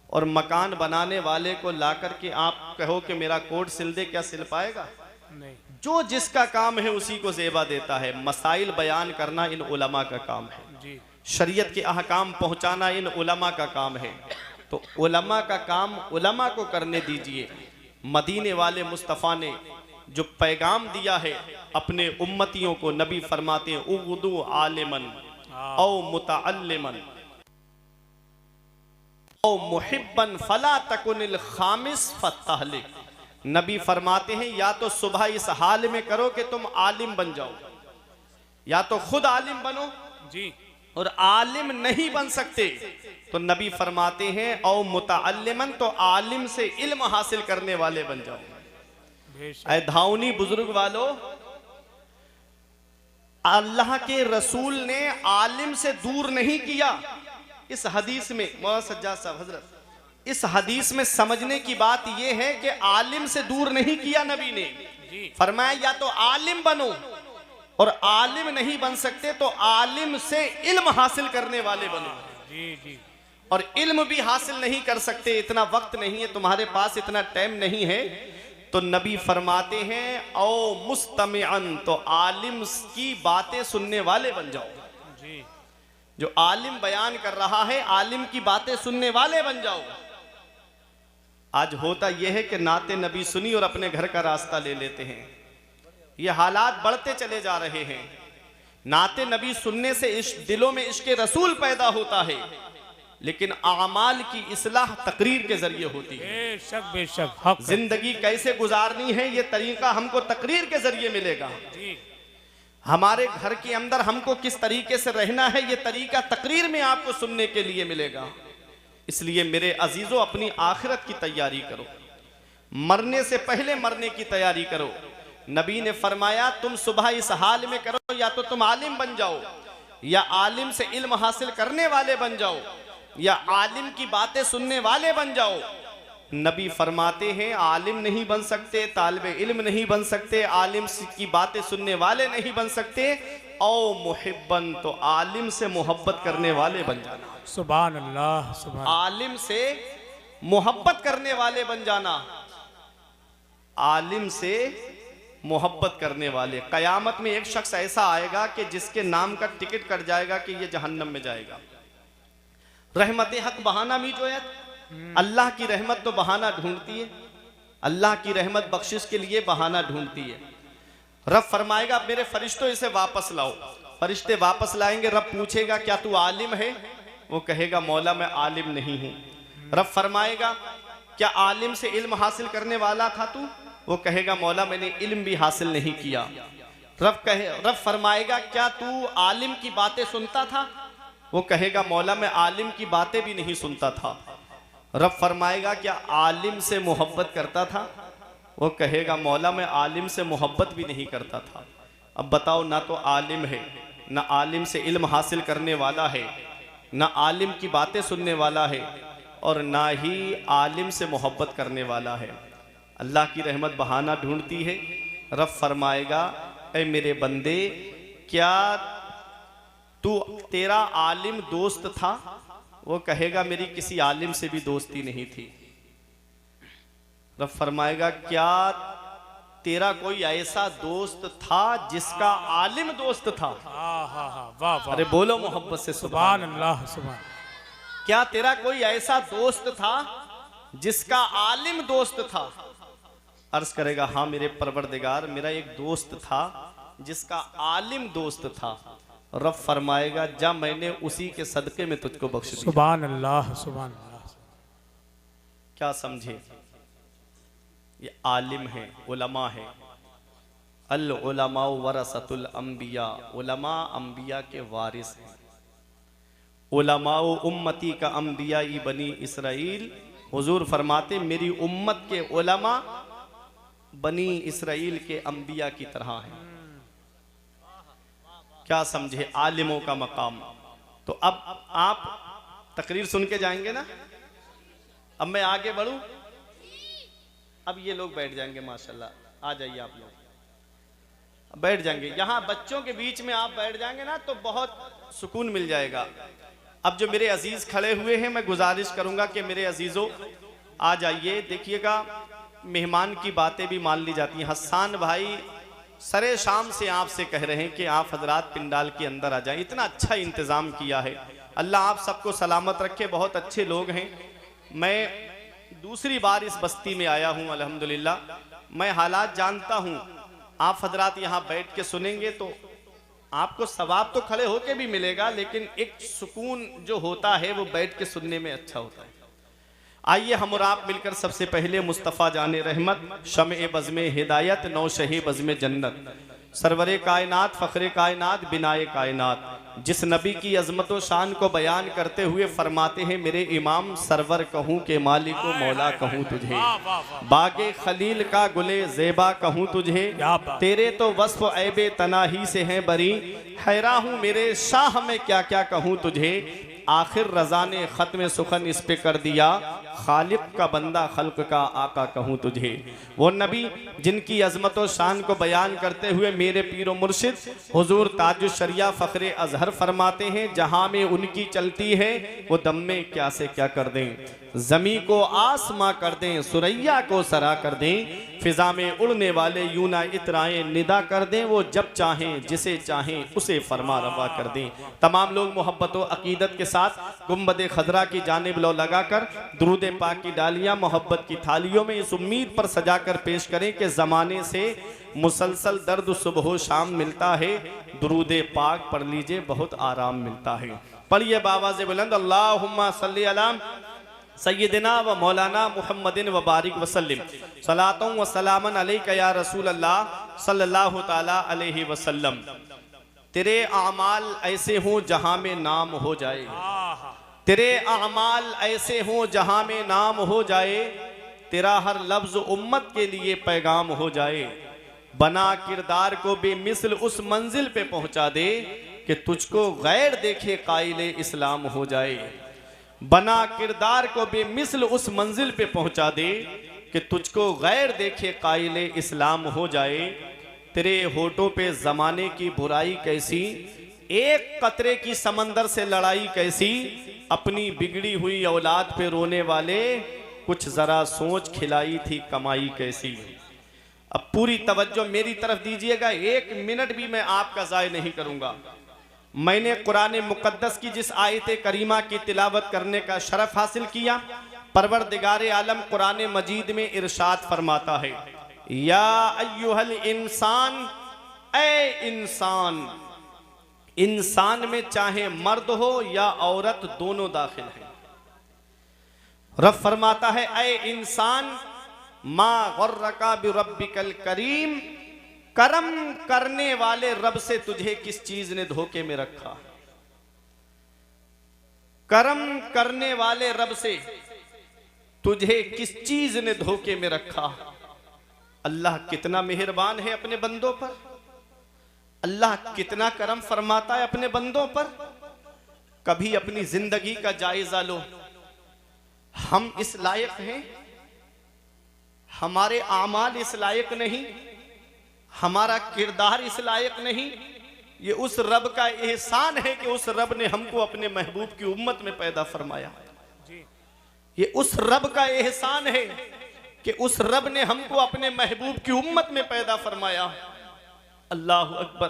और मकान बनाने वाले को ला करके आप कहो कि मेरा कोट सिल दे, क्या सिल पाएगा? नहीं। जो जिसका काम है उसी को जेबा देता है। मसाइल बयान करना इन उलमा का काम है जी। शरीयत के अहकाम पहुंचाना इन उलमा का काम है। तो उलमा का काम उलमा को करने दीजिए। मदीने वाले मुस्तफ़ा ने जो पैगाम दिया है अपने उम्मतियों को, नबी फरमाते हैं उगदू आलिमन औ मुतअल्लिमन औ मुहिब्बन फला तकुनिल खामिस फतहलिक। नबी फरमाते हैं या तो सुबह इस हाल में करो कि तुम आलिम बन जाओ, या तो खुद आलिम बनो जी, और आलिम नहीं बन सकते तो नबी फरमाते हैं औ मुतअल्लिमन, तो आलिम से इल्म हासिल करने वाले बन जाओ। ऐ धाउनी बुजुर्ग वालों, अल्लाह के रसूल ने आलिम से दूर नहीं किया। इस हदीस में मौलाना सज्जाद साहब हजरत, इस हदीस में समझने की बात यह है कि आलिम से दूर नहीं किया नबी ने। फरमाया या तो आलिम बनो, और आलिम नहीं बन सकते तो आलिम से इल्म हासिल करने वाले बनो। जी जी। और इल्म भी हासिल नहीं कर सकते, इतना वक्त नहीं है तुम्हारे पास, इतना टाइम नहीं है, तो नबी फरमाते हैं औ मुस्तमिअन, तो आलिम की बातें सुनने वाले बन जाओ जी। जो आलिम बयान कर रहा है आलिम की बातें सुनने वाले बन जाओ। आज होता यह है कि नाते नबी सुनी और अपने घर का रास्ता ले लेते हैं। ये हालात बढ़ते चले जा रहे हैं। नाते नबी सुनने से दिलों में इश्क रसूल पैदा होता है, लेकिन आमाल की इस्लाह तकरीर के जरिए होती है। बेशक बेशक हक है। जिंदगी कैसे गुजारनी है ये तरीका हमको तकरीर के जरिए मिलेगा। जी हमारे घर के अंदर हमको किस तरीके से रहना है ये तरीका तकरीर में आपको सुनने के लिए मिलेगा। इसलिए मेरे अजीजों, अपनी आखिरत की तैयारी करो, मरने से पहले मरने की तैयारी करो। नबी ने फरमाया तुम सुबह इस हाल में करो, या तो तुम आलिम बन जाओ, या आलिम से इल्म हासिल करने वाले बन जाओ, या आलिम की बातें सुनने वाले बन जाओ। नबी फरमाते हैं आलिम नहीं बन सकते, तालिबे इल्म नहीं बन सकते, आलिम की बातें सुनने वाले नहीं बन सकते, औ मुहिब्बन, तो आलिम से मोहब्बत करने वाले बन जाना। सुभान अल्लाह सुभान। आलिम से मोहब्बत करने वाले बन जाना, आलिम से मोहब्बत करने वाले। कयामत में एक शख्स ऐसा आएगा कि जिसके नाम का टिकट कट जाएगा कि ये जहन्नम में जाएगा। रहमत हक बहाना मी जो है, अल्लाह की रहमत तो बहाना ढूंढती है, अल्लाह की रहमत बख्शिश के लिए बहाना ढूंढती है। रब फरमाएगा मेरे फरिश्तों इसे वापस लाओ, फरिश्ते वापस लाएंगे। रब पूछेगा क्या तू आलिम है? वो कहेगा मौला मैं आलिम नहीं हूं। रब फरमाएगा क्या आलिम से इल्म हासिल करने वाला था तू? वो कहेगा मौला मैंने इल्म भी हासिल नहीं किया। रब फरमाएगा क्या तू आलिम की बातें सुनता था? वो कहेगा मौला मैं आलिम की बातें भी नहीं सुनता था। रब फरमाएगा क्या आलिम से मोहब्बत करता था? वो कहेगा मौला मैं आलिम से मोहब्बत भी नहीं करता था। अब बताओ, ना तो आलिम है, ना आलिम से इल्म हासिल करने वाला है, ना आलिम की बातें सुनने वाला है, और ना ही आलिम से मोहब्बत करने वाला है। अल्लाह की रहमत बहाना ढूंढती है। रब फरमाएगा ऐ मेरे बंदे, क्या तू तेरा आलिम दोस्त था? वो कहेगा मेरी किसी आलिम से भी दोस्ती नहीं थी। रब फरमाएगा क्या तेरा कोई ऐसा दोस्त था जिसका आलिम दोस्त था? वाह वाह। अरे बोलो मोहब्बत से सुभान अल्लाह सुभान। क्या तेरा कोई ऐसा दोस्त था जिसका आलिम दोस्त था? अर्ज करेगा हाँ मेरे परवरदिगार, मेरा एक दोस्त था जिसका आलिम दोस्त था। रब फरमाएगा जा मैंने उसी के सदके में तुझको बख्श दिया। सुभान अल्लाह सुभान अल्लाह। क्या समझे? ये आलिम है, उलमा है। अल उलमा वरसतुल अंबिया, उलमा अंबिया के वारिस हैं। उलमा उम्मती का अंबिया ई बनी इसराइल। हुजूर फरमाते मेरी उम्मत के उलमा बनी इसराइल के अंबिया की तरह हैं। क्या समझे आलिमों का मकाम? तो अब आप तकरीर सुन के जाएंगे ना। अब मैं आगे बढ़ूं। अब ये लोग बैठ जाएंगे माशाल्लाह, आ जाइए आप लोग बैठ जाएंगे। यहाँ बच्चों के बीच में आप बैठ जाएंगे ना तो बहुत सुकून मिल जाएगा। अब जो मेरे अजीज खड़े हुए हैं, मैं गुजारिश करूंगा कि मेरे अजीजों आ जाइए। देखिएगा मेहमान की बातें भी मान ली जाती हैं। हसन भाई सरे शाम से आपसे कह रहे हैं कि आप हजरात पिंडाल के अंदर आ जाएं। इतना अच्छा इंतज़ाम किया है, अल्लाह आप सबको सलामत रखे। बहुत अच्छे लोग हैं। मैं दूसरी बार इस बस्ती में आया हूँ अल्हम्दुलिल्लाह। मैं हालात जानता हूँ। आप हजरात यहाँ बैठ के सुनेंगे तो आपको सवाब तो खड़े होके भी मिलेगा, लेकिन एक सुकून जो होता है वो बैठ के सुनने में अच्छा होता है। आइए हम और आप मिलकर सबसे पहले मुस्तफ़ा जाने रहमत, शमे बज़्मे हिदायत, नौशहे बज़्मे जन्नत, सरवरे कायनात, फ़ख्रे कायनात, बिनाए कायनात, जिस नबी की अजमत व शान को बयान करते हुए फरमाते हैं मेरे इमाम सरवर कहूँ के मालिक व मौला कहूँ तुझे, बागे खलील का गुले ज़ेबा कहूँ तुझे, तेरे तो वस्फ़ ऐबे तनाही से हैं बरी, हैरा हूँ मेरे शाह में क्या क्या कहूँ तुझे, आखिर रज़ा ने ख़त्म सुखन इस पे कर दिया, खालिक का बंदा खल्क का आका कहूँ तुझे। वो नबी जिनकी अजमत व शान को बयान करते हुए मेरे पीरो मुर्शिद हुजूर ताजुश शरिया फ़ख्रे अजहर फरमाते हैं जहाँ में उनकी चलती है वो दम में क्या से क्या कर दें, ज़मी को आसमां कर दें, सुरैया को सरा कर दें, फिजा में उड़ने वाले यूना इतराएं निदा कर दें, वो जब चाहें जिसे चाहें उसे फरमा रवा कर दें। तमाम लोग मोहब्बत व अकीदत के साथ गुंबद खजरा की जानिब लो लगाकर दुरूद पाक की डालियां मोहब्बत की थालियों में इस उम्मीद पर सजाकर पेश करें कि ज़माने से मुसलसल दर्द सुबह शाम मिलता है, दुरूद पाक पढ़ लीजिए बहुत आराम मिलता है। पढ़िए बाबा से बुलंद, अल्लाहुम्मा सल्ली अला सय्यदिना व मौलाना मुहम्मदिन व बारिक वसल्लिम सलातों व सलामन अलैका या रसूल अल्लाह सल्लल्लाहु ताला अलैहि वसल्लम। तेरे आमाल ऐसे हों जहां में नाम हो जाए, तेरे आमाल ऐसे हों जहां में नाम हो जाए, तेरा हर लफ्ज उम्मत के लिए पैगाम हो जाए। बना किरदार को बेमिसल उस मंजिल पे पहुंचा दे कि तुझको गैर देखे काइल इस्लाम हो जाए। बना किरदार को बेमिसल उस मंजिल पे पहुंचा दे कि तुझको गैर देखे काइल इस्लाम हो जाए। तेरे होठों पे जमाने की बुराई कैसी, एक कतरे की समंदर से लड़ाई कैसी, अपनी बिगड़ी हुई औलाद पे रोने वाले कुछ जरा सोच खिलाई थी कमाई कैसी। अब पूरी तवज्जो मेरी तरफ दीजिएगा, 1 मिनट भी मैं आपका ज़ाय नहीं करूंगा। मैंने कुरान मुकद्दस की जिस आयत करीमा की तिलावत करने का शरफ हासिल किया, परवरदिगार आलम कुरान मजीद में इरशाद फरमाता है, या अय्युहल इंसान, ए इंसान। इंसान में चाहे मर्द हो या औरत दोनों दाखिल है। रब फरमाता है, ए इंसान, मा गर्रका बिरब्बिकल करीम, करम करने वाले रब से तुझे किस चीज ने धोखे में रखा। करम करने वाले रब से तुझे किस चीज ने धोखे में रखा। अल्लाह कितना मेहरबान है अपने बंदों पर, अल्लाह कितना करम फरमाता है अपने बंदों पर। कभी अपनी जिंदगी का जायजा लो, हम इस लायक हैं, हमारे आमाल इस लायक नहीं, हमारा किरदार इस लायक नहीं। ये उस रब का एहसान है कि उस रब ने हमको अपने महबूब की उम्मत में पैदा फरमाया। ये उस रब का एहसान है कि उस रब ने हमको अपने महबूब की उम्मत में पैदा फरमाया। अल्लाह अकबर,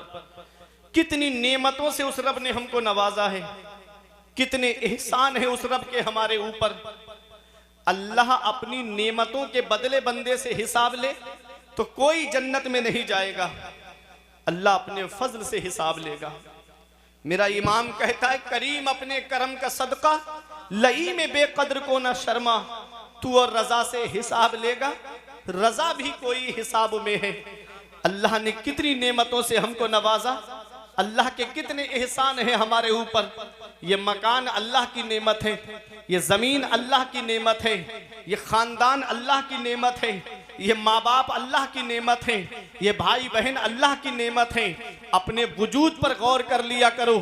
कितनी नेमतों से उस रब ने हमको नवाजा है, कितने एहसान है उस रब के हमारे ऊपर। अल्लाह अपनी नेमतों के बदले बंदे से हिसाब ले तो कोई जन्नत में नहीं जाएगा, अल्लाह अपने फजल से हिसाब लेगा। मेरा इमाम कहता है, करीम अपने करम का सदका, लई में बेकद्र को ना शर्मा, तू और रजा से हिसाब लेगा, रजा भी कोई हिसाब में है। अल्लाह ने कितनी नेमतों से हमको नवाजा, अल्लाह के कितने एहसान हैं हमारे ऊपर। ये मकान अल्लाह की नेमत है, ये जमीन अल्लाह की नेमत है, ये खानदान अल्लाह की नेमत है, ये माँ बाप अल्लाह की नेमत है, ये भाई बहन अल्लाह की नेमत है। अपने वजूद पर गौर कर लिया करो।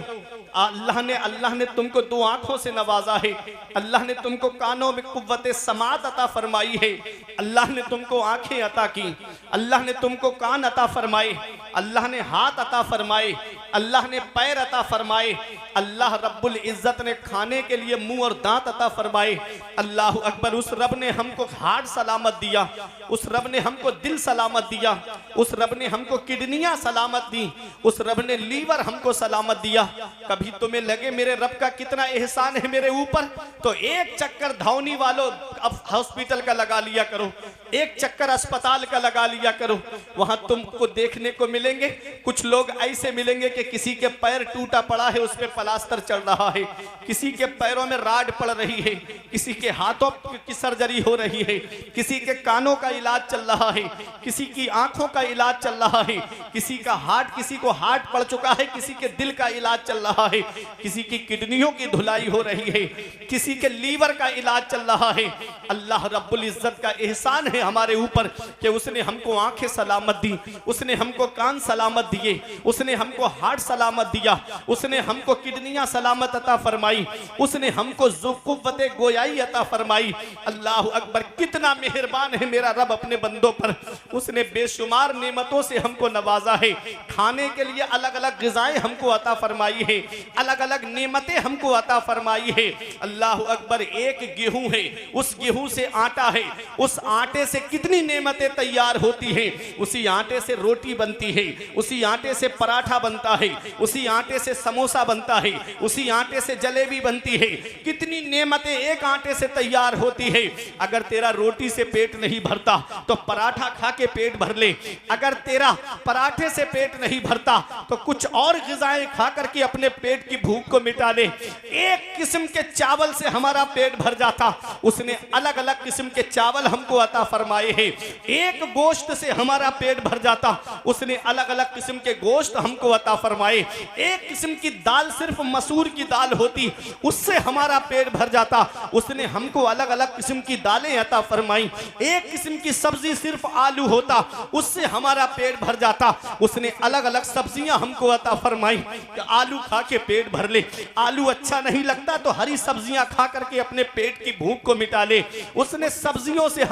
अल्लाह ने तुमको 2 आंखों से नवाजा है, अल्लाह ने तुमको कानों में कुव्वत समात अता फरमाई है, अल्लाह ने तुमको आंखें अता की, अल्लाह ने तुमको कान अता फरमाए, अल्लाह ने हाथ अता फरमाए, अल्लाह ने पैर अता फरमाए, अल्लाह रब्बुल इज्जत ने खाने के लिए मुंह और दांत अता फरमाए। अल्लाह अकबर, उस रब ने हमको हार्ट सलामत दिया, उस रब ने हमको दिल सलामत दिया, उस रब ने हमको किडनियां सलामत दी, उस रब ने लीवर हमको सलामत दिया। कभी तुम्हें लगे मेरे रब का कितना एहसान है मेरे ऊपर, तो एक चक्कर धौनी वालों अब हॉस्पिटल का लगा लिया करो, एक चक्कर अस्पताल का लगा लिया करो। वहां तुमको देखने को मिलेंगे कुछ लोग ऐसे मिलेंगे कि किसी के पैर टूटा पड़ा है, उस पर प्लास्टर चल रहा है, किसी के पैरों में राड पड़ रही है, किसी के हाथों की सर्जरी हो रही है, किसी के कानों का इलाज चल रहा है, किसी की आंखों का इलाज चल रहा है, किसी का हार्ट, किसी को हार्ट पड़ चुका है, किसी के दिल का इलाज चल रहा है, किसी की किडनियों की धुलाई हो रही है, किसी के लीवर का इलाज चल रहा है। अल्लाह रब्बुल इज्जत का एहसान है हमारे ऊपर कि उसने हमको आंखें सलामत दी, उसने हमको कान सलामत दिए, उसने हमको हार्ट सलामत दिया, उसने हमको किडनियां सलामत अता फरमाई, उसने हमको ज़ुक़्वत गोयाई अता फरमाई। अल्लाह अकबर, कितना मेहरबान है मेरा रब अपने बंदों पर। उसने बेशुमार नेमतों से हमको नवाजा है, खाने के लिए अलग अलग ग़िज़ाएं हमको अता फरमाई है, अलग अलग नेमतें हमको अता फरमाई है। अल्लाह अकबर, एक गेहूं है, उस गेहूं से आटा है, उस आटे से कितनी नेमतें तैयार होती हैं। उसी आटे से रोटी बनती है, उसी आटे से पराठा बनता है, उसी आटे से समोसा बनता है, उसी आटे से जलेबी बनती है। कितनी नेमतें एक आटे से तैयार होती है। अगर तेरा रोटी से पेट नहीं भरता तो पराठा खा के पेट भर ले। अगर तेरा पराठे से पेट नहीं भरता तो कुछ और ग़िज़ाएं खा करके अपने पेट की भूख को मिटा ले। एक किस्म के चावल से हमारा पेट भर जाता, उसने अलग अलग किस्म के चावल हमको अता फरमाए हैं। एक गोश्त से हमारा पेट भर जाता, उसने अलग अलग किस्म के गोश्त हमको अता फरमाए। एक किस्म की दाल, सिर्फ मसूर की दाल होती, उससे हमारा पेट भर जाता, उसने हमको अलग अलग किस्म की दालें अता फरमाई। एक किस्म की सब्जी सिर्फ आलू होता, उससे हमारा पेट भर जाता, उसने अलग अलग सब्जियां हमको अता फरमाई। आलू खा के पेट भर ले, आलू अच्छा नहीं लगता तो हरी सब्जियां खा करके अपने पेट की भूख को मिटा ले। उसने सब्जियों से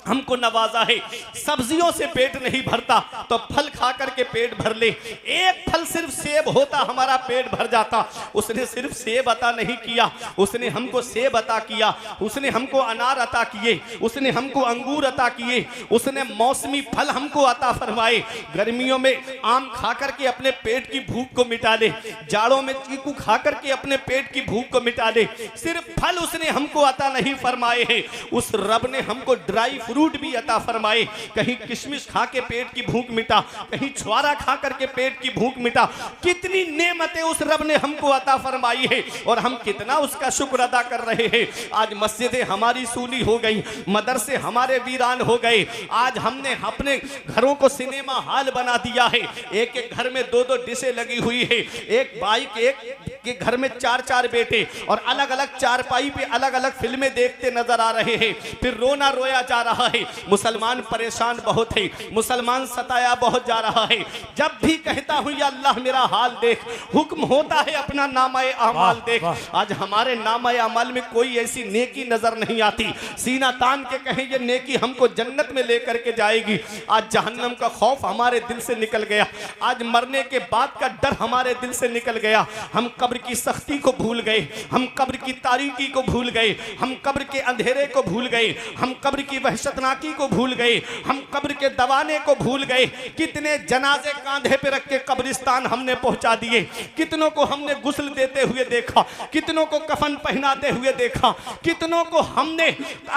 हमको नवाजा है। सब्जियों से पेट नहीं भरता तो फल खा करके पेट भर ले। एक फल सिर्फ सेब होता, हमारा पेट भर जाता, उसने सिर्फ सेब अता नहीं किया, उसने हमको सेब अता किया, उसने हमको अनार अता किए, उसने हमको अंगूर अता किए, उसने मौसमी फल हमको अता फरमाए। गर्मियों में आम खा करके अपने पेट की भूख को मिटा ले, जाड़ों में चीकू खा करके अपने पेट की भूख को मिटा ले। सिर्फ फल उसने हमको अता नहीं फरमाए हैं। उस रब ने हमको ड्राई फ्रूट भी अता फरमाए। कहीं किशमिश खा के पेट की भूख मिटा, कहीं छुआरा खा करके पेट की भूख मिटा। कितनी नेमतें उस रब ने हमको अता फरमाई है और हम कितना उसका शुक्र अदा कर रहे हैं। आज मस्जिदें हमारी सूनी हो गई, मदरसे हमारे वीरान हो गए। आज हमने अपने घरों को सिनेमा हॉल बना दिया है। एक एक घर में दो दो डिशें लगी हुई है, एक बाइक, एक के घर में चार चार बेटे, और अलग अलग चारपाई पे अलग अलग फिल्में देखते नजर आ रहे हैं। फिर रोना रोया जा रहा है। मुसलमान परेशान बहुत है, मुसलमान सताया बहुत जा रहा है। जब भी कहता हूं या अल्लाह मेरा हाल देख, हुक्म होता है अपना नामाए अमाल देख। आज हमारे नामाए अमाल में कोई ऐसी नेकी नजर नहीं आती, सीना तान के कहें ये नेकी हमको जन्नत में लेकर के जाएगी। आज जहन्नम का खौफ हमारे दिल से निकल गया, आज मरने के बाद का डर हमारे दिल से निकल गया। हम कब्र की सख्ती को भूल गए, हम कब्र की तारीकी को भूल गए, हम कब्र के अंधेरे को भूल गए, हम कब्र की वहशतनाकी को भूल गए, हम कब्र के दवाने को भूल गए। कितने जनाजे कांधे पे रख के कब्रिस्तान हमने पहुंचा दिए, कितनों को हमने गुस्ल देते हुए देखा, कितनों को कफन पहनाते हुए देखा, कितनों को हमने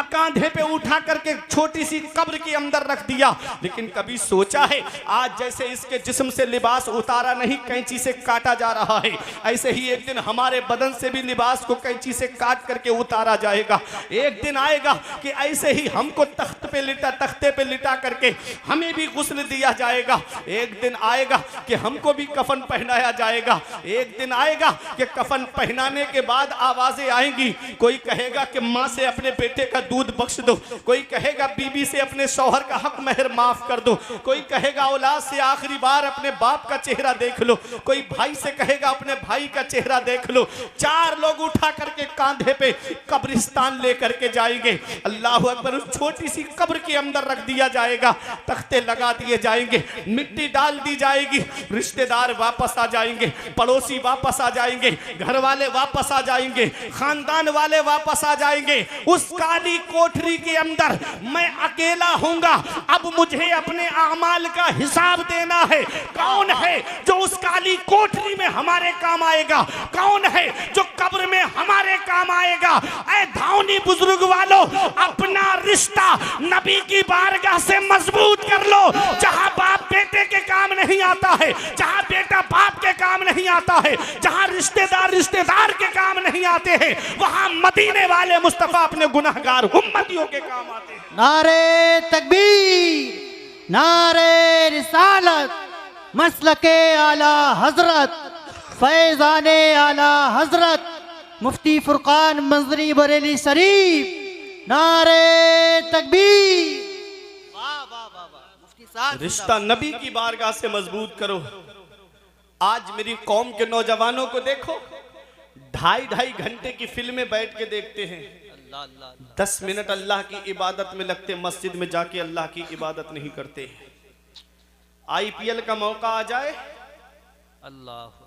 कांधे पे उठा करके छोटी सी कब्र के अंदर रख दिया। लेकिन कभी सोचा है आज जैसे इसके जिस्म से लिबास उतारा नहीं, कैंची से काटा जा रहा है, ऐसे ही एक दिन हमारे बदन से भी लिबास को कैंची से काट करके उतारा जाएगा। एक दिन आएगा कि ऐसे ही हमको तख्ते पे लिटा करके हमें भी गुस्ल दिया जाएगा। एक दिन आएगा कि हमको भी कफन पहनाया जाएगा। एक दिन आएगा कि कफन पहनाने के बाद आवाजें आएंगी, कोई कहेगा कि माँ से अपने बेटे का दूध बख्श दो, कोई कहेगा बीबी से अपने शौहर का हक महर माफ कर दो, कोई कहेगा औलाद से आखिरी बार अपने बाप का चेहरा देख लो, कोई भाई से कहेगा अपने भाई का चेहरा देख लो। चार लोग उठा करके कांधे पे कब्रिस्तान लेकर के जाएंगे। अल्लाह अकबर। उस छोटी सी कब्र के अंदर रख दिया जाएगा, तख्ते लगा दिए जाएंगे, मिट्टी डाल दी जाएगी, रिश्तेदार वापस आ जाएंगे, पड़ोसी वापस आ जाएंगे, घर वाले वापस आ जाएंगे, खानदान वाले वापस आ जाएंगे। उस काली कोठरी के अंदर मैं अकेला हूंगा। अब मुझे अपने अमाल का हिसाब देना है। कौन है जो उस काली कोठरी में हमारे काम आएगा? कौन है जो कब्र में हमारे काम आएगा? ऐ धावनी बुजुर्ग वालों, अपना रिश्ता नबी की बारगाह से मजबूत कर लो। जहां बाप बेटे के काम नहीं आता है, जहां बेटा बाप के काम नहीं आता है, जहां रिश्तेदार रिश्तेदार के काम नहीं आते हैं, वहां मदीने वाले मुस्तफा अपने गुनहगार उम्मतियों के काम आते हैं। नारे तकबीर, नारे रिसालत, मसलके आला हजरत, फैजाने आला हजरत मुफ्ती फुरकान मंजरी बरेली शरीफ। नारे तकबीर। वाह वाह वाह वाह। मुफ्ती साहब रिश्ता नबी की बारगाह से मजबूत करो। आज मेरी कौम के नौजवानों को देखो, 2.5 घंटे की फिल्में बैठ के देखते हैं, 10 मिनट अल्लाह की इबादत में लगते, मस्जिद में जाके अल्लाह की इबादत नहीं करते। IPL का मौका आ जाए, अल्लाह,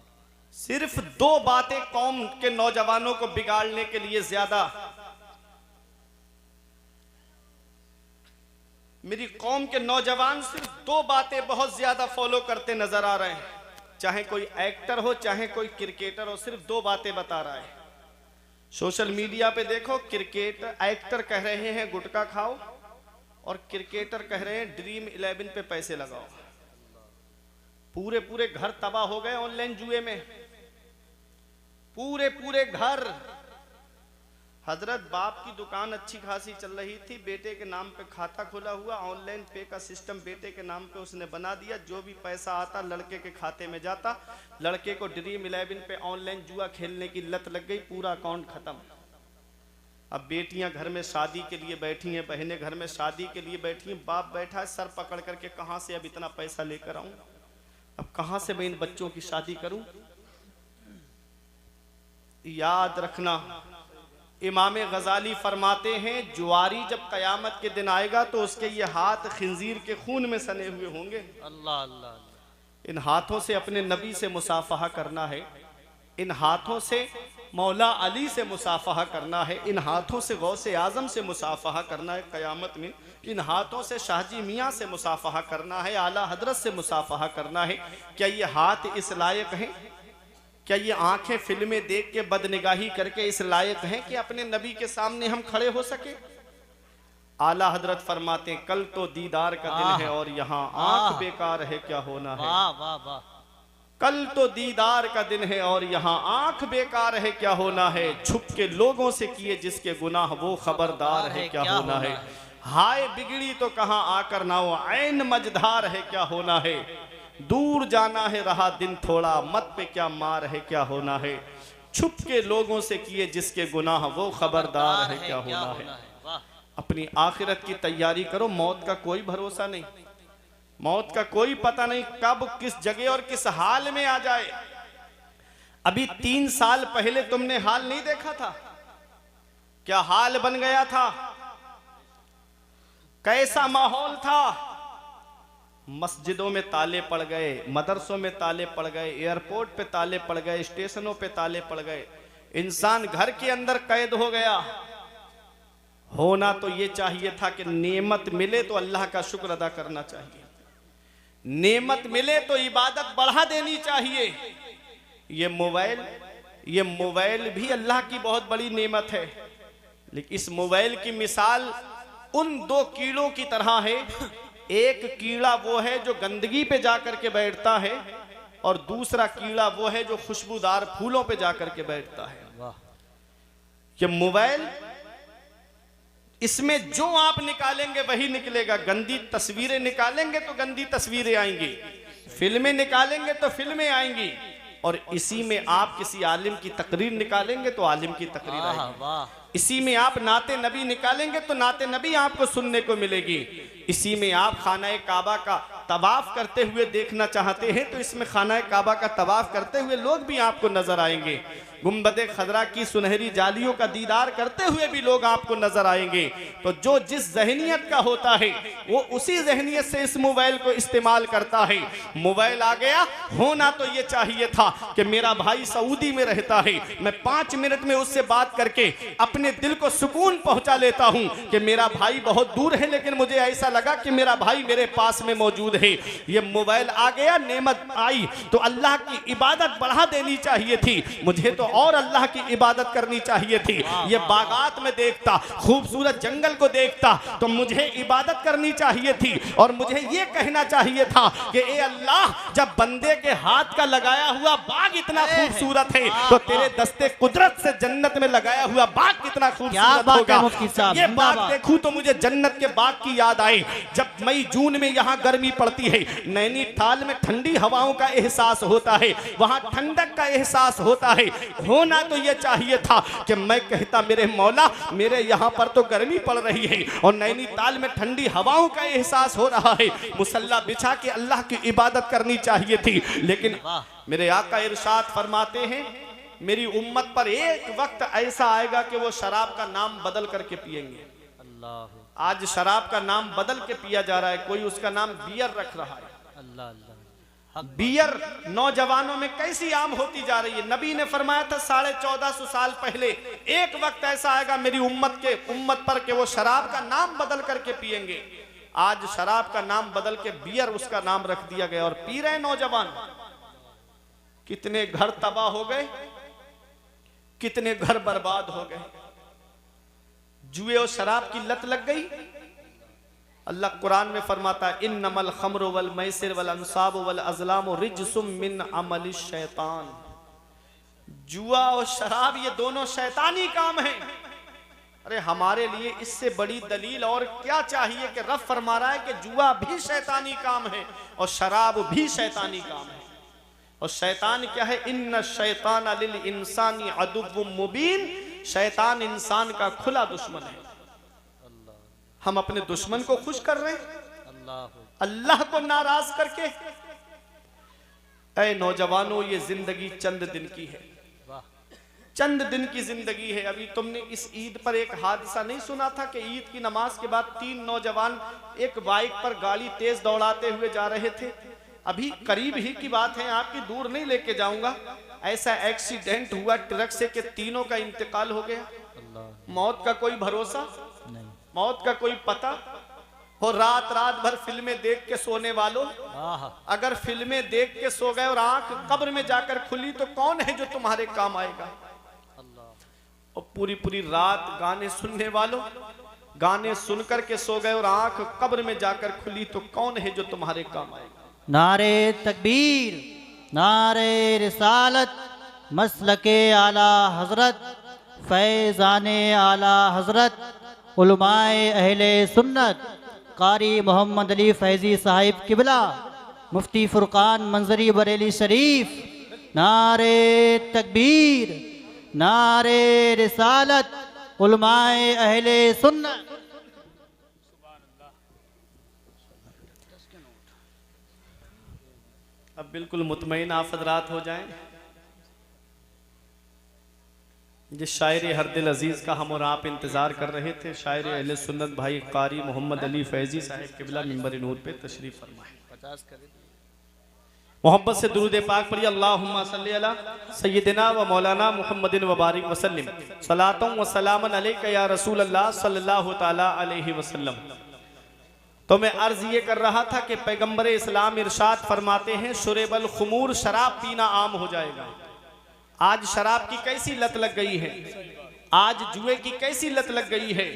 सिर्फ 2 बातें कौम के नौजवानों को बिगाड़ने के लिए ज्यादा मेरी कौम के नौजवान सिर्फ दो बातें बहुत ज्यादा फॉलो करते नजर आ रहे हैं, चाहे कोई एक्टर हो चाहे कोई क्रिकेटर हो, सिर्फ दो बातें बता रहा है। सोशल मीडिया पे देखो, एक्टर कह रहे हैं गुटखा खाओ और क्रिकेटर कह रहे हैं ड्रीम 11 पे पैसे लगाओ। पूरे पूरे घर तबाह हो गए ऑनलाइन जुए में, पूरे पूरे घर। हजरत बाप की दुकान अच्छी खासी चल रही थी, बेटे के नाम पे खाता खोला हुआ, ऑनलाइन पे का सिस्टम बेटे के नाम पे उसने बना दिया। जो भी पैसा आता लड़के के खाते में जाता, लड़के को ड्रीम 11 पे ऑनलाइन जुआ खेलने की लत लग गई, पूरा अकाउंट खत्म। अब बेटियां घर में शादी के लिए बैठी हैं, बहनें घर में शादी के लिए बैठी हैं, बाप बैठा है सर पकड़ करके, कहां से अब इतना पैसा लेकर आऊं, अब कहां से मैं इन बच्चों की शादी करूं। याद रखना, इमाम गजाली फरमाते हैं जुआरी जब कयामत के दिन आएगा तो उसके ये हाथ खिंजीर के खून में सने हुए होंगे। अल्लाह अल्लाह। इन हाथों से अपने नबी से मुसाफहा करना है, इन हाथों से मौला अली से मुसाफहा करना है, इन हाथों से गौसे आजम से मुसाफहा करना है कयामत में, इन हाथों से शाहजी मियाँ से मुसाफहा करना है, आला हजरत से मुसाफहा करना है। क्या ये हाथ इस लायक हैं, क्या ये आंखें फिल्में देख के बदनिगाही करके इस लायक हैं कि अपने नबी के सामने हम खड़े हो सके। आला हजरत फरमाते हैं कल तो दीदार का दिन है और यहाँ आंख बेकार है क्या होना है। वाह वाह वाह। कल तो दीदार का दिन है और यहाँ आंख बेकार है क्या होना है। छुप के लोगों से किए जिसके गुनाह वो खबरदार है क्या होना है। हाय बिगड़ी तो कहाँ आकर ना हो, ऐन मझधार है क्या होना है। दूर जाना है रहा दिन थोड़ा, मत पे क्या मार है क्या होना है। छुप के लोगों से किए जिसके गुनाह वो खबरदार है क्या होना है। अपनी आखिरत की तैयारी करो, मौत का कोई भरोसा नहीं, मौत का कोई पता नहीं कब किस जगह और किस हाल में आ जाए। अभी 3 साल पहले तुमने हाल नहीं देखा था, क्या हाल बन गया था, कैसा माहौल था। मस्जिदों में ताले पड़ गए, मदरसों में ताले पड़ गए, एयरपोर्ट पे ताले पड़ गए, स्टेशनों पे ताले पड़ गए, इंसान घर के अंदर कैद हो गया। होना तो ये चाहिए था कि नेमत मिले तो अल्लाह का शुक्र अदा करना चाहिए, नेमत मिले तो इबादत बढ़ा देनी चाहिए। ये मोबाइल भी अल्लाह की बहुत बड़ी नेमत है, लेकिन इस मोबाइल की मिसाल उन 2 कीड़ों की तरह है। एक कीड़ा वो है जो गंदगी पे जाकर के बैठता है और दूसरा कीड़ा वो है जो खुशबूदार फूलों पे जाकर के बैठता है। ये मोबाइल, इसमें जो आप निकालेंगे वही निकलेगा। गंदी तस्वीरें निकालेंगे तो गंदी तस्वीरें आएंगी, फिल्में निकालेंगे तो फिल्में आएंगी, और इसी में आप किसी आलिम की तकरीर निकालेंगे तो आलिम की तकरीर आएगी। इसी में आप नाते नबी निकालेंगे तो नाते नबी आपको सुनने को मिलेगी। इसी में आप खाना काबा का तवाफ करते हुए देखना चाहते हैं तो इसमें खाना काबा का तवाफ करते हुए लोग भी आपको नजर आएंगे। गुम्बदे खजरा की सुनहरी जालियों का दीदार करते हुए भी लोग आपको नजर आएंगे। तो जो जिस जहनियत का होता है वो उसी जहनियत से इस मोबाइल को इस्तेमाल करता है। मोबाइल आ गया, होना तो ये चाहिए था कि मेरा भाई सऊदी में रहता है, मैं 5 मिनट में उससे बात करके अपने दिल को सुकून पहुंचा लेता हूं कि मेरा भाई बहुत दूर है लेकिन मुझे ऐसा लगा कि मेरा भाई मेरे पास में मौजूद है। ये मोबाइल आ गया, नेमत आई, तो अल्लाह की इबादत बढ़ा देनी चाहिए थी, मुझे तो और अल्लाह की इबादत करनी चाहिए थी। ये बागात में देखता, खूबसूरत जंगल को देखता तो मुझे इबादत करनी चाहिए थी और मुझे ये कहना चाहिए था कि ए अल्लाह, जब बंदे के हाथ का लगाया हुआ बाग इतना खूबसूरत है तो तेरे दस्ते कुदरत से जन्नत में लगाया हुआ बाग कितना खूबसूरत होगा। ये बाग देखूं तो मुझे जन्नत के बाग की याद आई। जब मई जून में यहाँ गर्मी पड़ती है, नैनीताल में ठंडी हवाओं का एहसास होता है, वहां ठंडक का एहसास होता है। होना तो यह चाहिए था कि मैं कहता मेरे मौला, मेरे यहाँ पर तो गर्मी पड़ रही है और नैनीताल में ठंडी हवाओं का एहसास हो रहा है, मुसल्ला बिछा के अल्लाह की इबादत करनी चाहिए थी। लेकिन मेरे आका इरशाद फरमाते हैं, मेरी उम्मत पर एक वक्त ऐसा आएगा कि वो शराब का नाम बदल करके पिएंगे। अल्लाह, आज शराब का नाम बदल के पिया जा रहा है, कोई उसका नाम बियर रख रहा है। अल्लाह अल्लाह। बियर नौजवानों में कैसी आम होती जा रही है। नबी ने फरमाया था 1450 साल पहले, एक वक्त ऐसा आएगा मेरी उम्मत पर कि वो शराब का नाम बदल करके पिएंगे। आज शराब का नाम बदल के बियर उसका नाम रख दिया गया और पी रहे नौजवान। कितने घर तबाह हो गए, कितने घर बर्बाद हो गए। जुए और शराब की लत लग गई। अल्लाह कुरान में फरमाता है इन्नमल खम्रु वल मैसिर वल अंसाब वल अज़लाम रिज्सुम मिन अमलिश शैतान। जुआ और शराब ये दोनों शैतानी काम हैं। अरे हमारे लिए इससे बड़ी दलील और क्या चाहिए कि रब फरमा रहा है कि जुआ भी शैतानी काम है और शराब भी शैतानी काम है। और शैतान क्या है? इन्ना शैतान लिल इंसानी अदुव्वुम मुबीन। शैतान इंसान का खुला दुश्मन है। हम अपने दुश्मन को खुश कर रहे हैं अल्लाह को नाराज करके। ऐ नौजवानों, ये जिंदगी चंद दिन की है, चंद दिन की जिंदगी है। अभी तुमने इस ईद पर एक हादसा नहीं सुना था कि ईद की नमाज के बाद 3 नौजवान एक बाइक पर गाड़ी तेज दौड़ाते हुए जा रहे थे। अभी करीब ही की बात है, आपकी दूर नहीं लेके जाऊंगा। ऐसा एक्सीडेंट हुआ ट्रक से कि तीनों का इंतकाल हो गया। मौत का कोई भरोसा नहीं, मौत का कोई पता। और रात रात भर फिल्में देख के सोने वालों, अगर फिल्में देख के सो गए और आंख कब्र में जाकर खुली तो कौन है जो तुम्हारे काम आएगा? और पूरी पूरी रात गाने सुनने वालों, गाने सुनकर के सो गए और आंख कब्र में जाकर खुली तो कौन है जो तुम्हारे काम आएगा? नारे तकबीर, नारे रिसालत, मसलके आला हजरत, फैज़ाने आला हजरत, उलमाए अहले सुन्नत, कारी मोहम्मद अली फैजी साहिब किबला, मुफ्ती फुरकान मंजरी बरेली शरीफ। नारे तकबीर, नारे रिसालत, उलमाए अहले सुन्नत। अब बिल्कुल मुतमईन आप हज़रात हो जाएं। जिस शायर हर दिल अजीज़ का हम और आप इंतज़ार कर रहे थे, शायर अहले सुन्नत भाई कारी मोहम्मद अली फैजी साहिब किबला मिंबर नूर पे तशरीफ फरमाए। मोहब्बत से दुरूद पाक पढ़िए। अल्लाहुम्मा सल्ली अला सय्यिदिना व मौलाना मुहम्मदिन व बारिक वसल्लिम सलातुम व सलामन अलैका या रसूल अल्लाह सल्लल्लाहु ताला अलैहि वसल्लम। तो मैं अर्ज ये कर रहा था कि पैगंबर इस्लाम इरशाद फरमाते हैं शुरेबल खुमूर, शराब पीना आम हो जाएगा। आज शराब की कैसी लत लग गई है, आज जुए की कैसी लत लग गई है।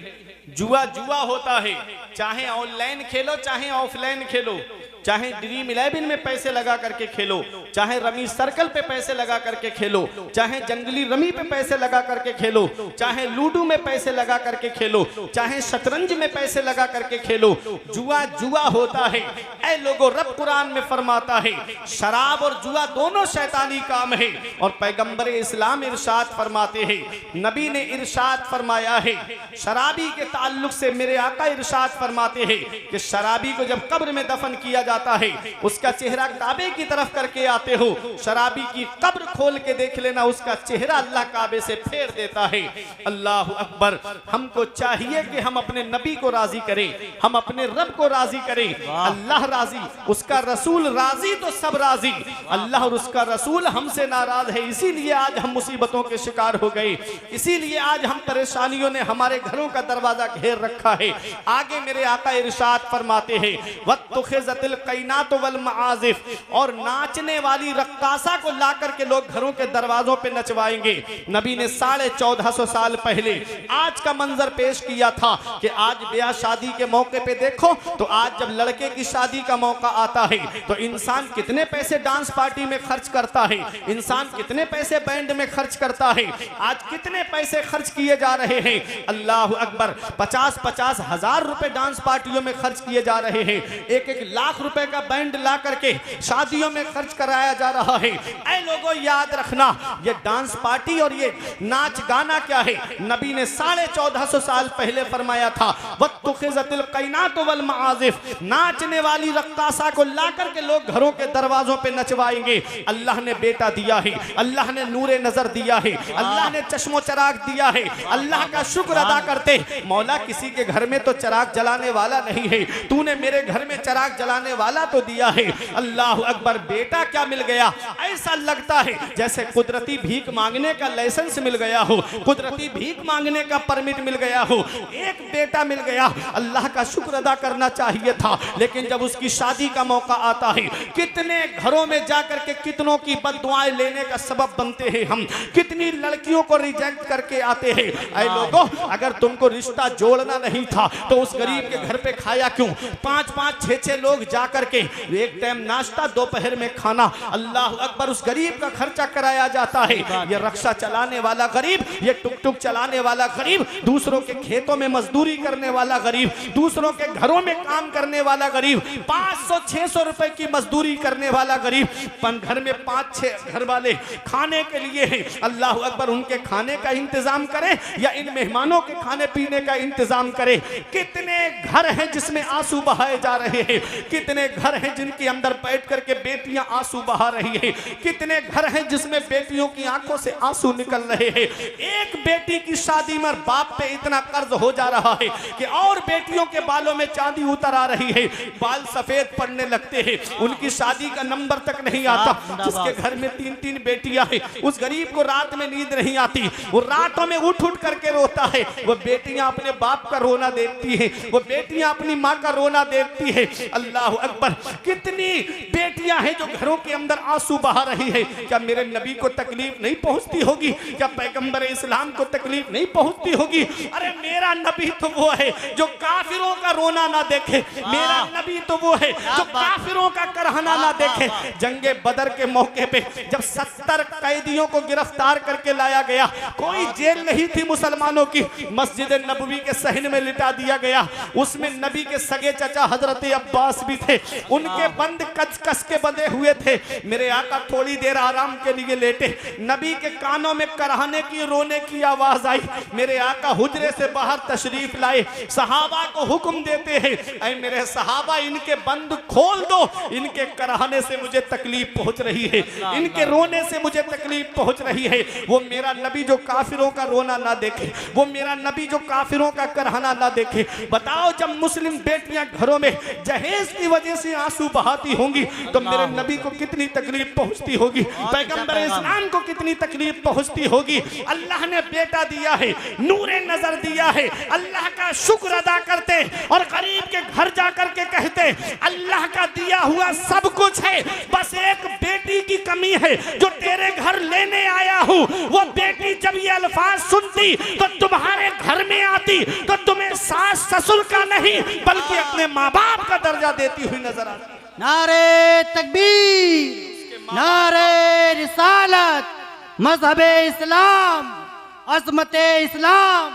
जुआ जुआ होता है, चाहे ऑनलाइन खेलो चाहे ऑफलाइन खेलो, चाहे ड्रीम 11 में पैसे लगा करके खेलो, चाहे रमी सर्कल पे पैसे लगा करके खेलो, चाहे जंगली रमी पे पैसे लगा करके खेलो, चाहे लूडो में पैसे लगा करके खेलो, चाहे शतरंज में पैसे लगा करके खेलो, जुआ जुआ होता है। ऐ लोगों, रब कुरान में फरमाता है शराब और जुआ दोनों शैतानी काम है। और पैगंबर इस्लाम इरशाद फरमाते हैं, नबी ने इरशाद फरमाया है शराबी के ताल्लुक से, मेरे आका इरशाद फरमाते हैं कि शराबी को जब कब्र में दफन किया जाता है, उसका चेहरा काबे की तरफ करके आते हो, शराबी की कब्र खोल के देख लेना, उसका चेहरा अल्लाह काबे से फेर देता है। अल्लाह अकबर। हमको चाहिए कि हम अपने नबी को राजी करें, हम अपने रब को राजी करें। अल्लाह राजी, उसका रसूल राजी तो सब राजी। अल्लाह और उसका रसूल हमसे नाराज है, इसीलिए आज हम मुसीबतों के शिकार हो गए, इसीलिए आज हम परेशानियों ने हमारे घरों का दरवाजा घेर रखा है। आगे मेरे आका इरशाद फरमाते हैं वत्तुखिज़तिल क़ैनात वल मआज़िफ़, और नाचने वाली रक्कासा को ला करके लोग घरों के दरवाजों पे नचवाएंगे। नबी ने 1450 साल पहले आज का मंजर पेश किया था कि आज ब्याह शादी के मौके पे देखो तो आज जब लड़के की शादी का मौका आता है तो इंसान कितने पैसे डांस पार्टी में खर्च करता है, इंसान कितने पैसे बैंड में खर्च करता है, आज कितने पैसे खर्च किए जा रहे हैं। अल्लाह अकबर। 50-50 हजार रुपए डांस पार्टियों में खर्च किए जा रहे हैं, 1-1 लाख रुपए का बैंड ला करके शादियों में खर्च कराया जा रहा है। ऐ लोगों, याद रखना, ये डांस पार्टी और ये नाच गाना क्या है। नबी ने 1450 साल पहले फरमाया था वत्तुखिज़तिल क़ैनात वल मआज़िफ़, नाचने वाली रक्कासा को ला करके लोग घरों के दरवाजों पे नचवाएंगे। अल्लाह ने बेटा दिया है, अल्लाह ने नूरे नजर दिया है, अल्लाह ने चश्मो चराग दिया है। अल्लाह का शुक्र अदा करते, मौला किसी के घर में तो चराग जलाने वाला नहीं है, तूने मेरे घर में चराग जलाने वाला तो दिया है। अल्लाह अकबर। बेटा क्या मिल गया, ऐसा लगता है जैसे कुदरती भीख मांगने का लाइसेंस मिल गया हो, कुदरती भीख मांगने का परमिट मिल गया हो। एक बेटा मिल गया, अल्लाह का शुक्र अदा करना चाहिए था, लेकिन जब उसकी शादी का मौका आता है, कितने घरों में जाकर के कितनों की बद्दुआएं लेने का सबब बनते हैं हम, कितनी लड़कियों को रिजेक्ट करके आते हैं। ऐ लोगों, अगर तुमको रिश्ता जोड़ना नहीं था तो उस गरीब के घर पे खाया क्यों? 5-5, 6-6 लोग जाकर के एक टाइम नाश्ता, दोपहर में खाना, अल्लाह अकबर, उस गरीब का खर्चा कराया जाता है। ये रक्षा चलाने वाला गरीब, ये टुक टुक चलाने वाला गरीब, दूसरों के खेतों में मजदूरी करने वाला गरीब, दूसरों के घरों में काम करने वाला गरीब, 500-600 रुपए की मजदूरी करने वाला गरीब, घर में 5-6 घर वाले खाने के लिए हैं। अल्लाह अकबर, उनके खाने का इंतजाम करें या इन मेहमानों के खाने पीने का इंतजाम करें। कितने घर हैं जिसमें आंसू बहाए जा रहे हैं, कितने घर हैं जिनके अंदर बैठ करके बेटियां आंसू बहा रही हैं, कितने घर हैं जिसमें बेटियों की आंखों से आंसू निकल रहे हैं। एक बेटी की शादी में बाप पे इतना कर्ज हो जा रहा है कि और बेटियों के बालों में चांदी उतर आ रही है, बाल सफेद पड़ने लगते हैं, उनकी शादी का नंबर तक नहीं आता। जिसके घर में 3-3 बेटियां हैं, उस गरीब को रात में नींद नहीं आती, वो रातों में उठ उठ करके रोता है। वो बेटियां अपने बाप का रोना देखती हैं, वो बेटियां अपनी माँ का रोना देखती है। अल्लाह अकबर, कितनी बेटियां हैं जो घरों के अंदर आंसू बहा रही है। क्या मेरे नबी को तकलीफ नहीं पहुंचती होगी? क्या पैगंबर इस्लाम को तकलीफ नहीं पहुंचती होगी? अरे मेरा नबी तो वो है जो काफिरों का रोना ना देखे, मेरा नबी तो वो है जो काफिरों का करहना ना देखे। जंगे बदर के मौके पे जब 70 कैदियों को गिरफ्तार करके लाया गया, कोई जेल नहीं थी मुसलमानों की, मस्जिद नबवी के सहन में लिटा दिया गया। उसमें नबी के सगे चचा हजरत अब्बास भी थे, उनके बंद कस कस के बंधे हुए थे। मेरे आका थोड़ी देर आराम के लिए लेटे, नबी के कानों में करहाने की, रोने की आवाज आई। मेरे आका हुजरे से बाहर तशरीफ लाए, सहाबा को हुक्म देते हैं, ऐ मेरे सहाबा, इनके बंद खोल दो, इनके करहाने से मुझे तकलीफ पहुंच रही है, इनके रोने से मुझे तकलीफ पहुंच रही है। वो मेरा नबी जो काफिरों का रोना ना देखे, वो मेरा नबी जो काफिरों का करहाना ना देखे। बताओ, जब मुस्लिम बेटियां घरों में जहेज की वजह से आंसू बहाती होंगी तो मेरे नबी को कितनी तकलीफ पहुंचती होगी, पैगंबर इस्लाम को कितनी तकलीफ पहुंचती होगी। अल्लाह ने बेटा दिया है, नूरे नजर दिया है, अल्लाह का शुक्र अदा करते और गरीब के घर जाकर के कहते, अल्लाह का दिया हुआ सब कुछ है, बस एक बेटी की कमी है जो तेरे घर लेने आया हूँ। वो बेटी जब ये अल्फाज सुनती तो तुम्हारे घर में आती तो तुम्हें सास ससुर का नहीं बल्कि अपने माँ बाप का दर्जा देती हुई नजर आती। नारे तकबीर, नारे रिसालत, मजहबे इस्लाम, अज़मते इस्लाम।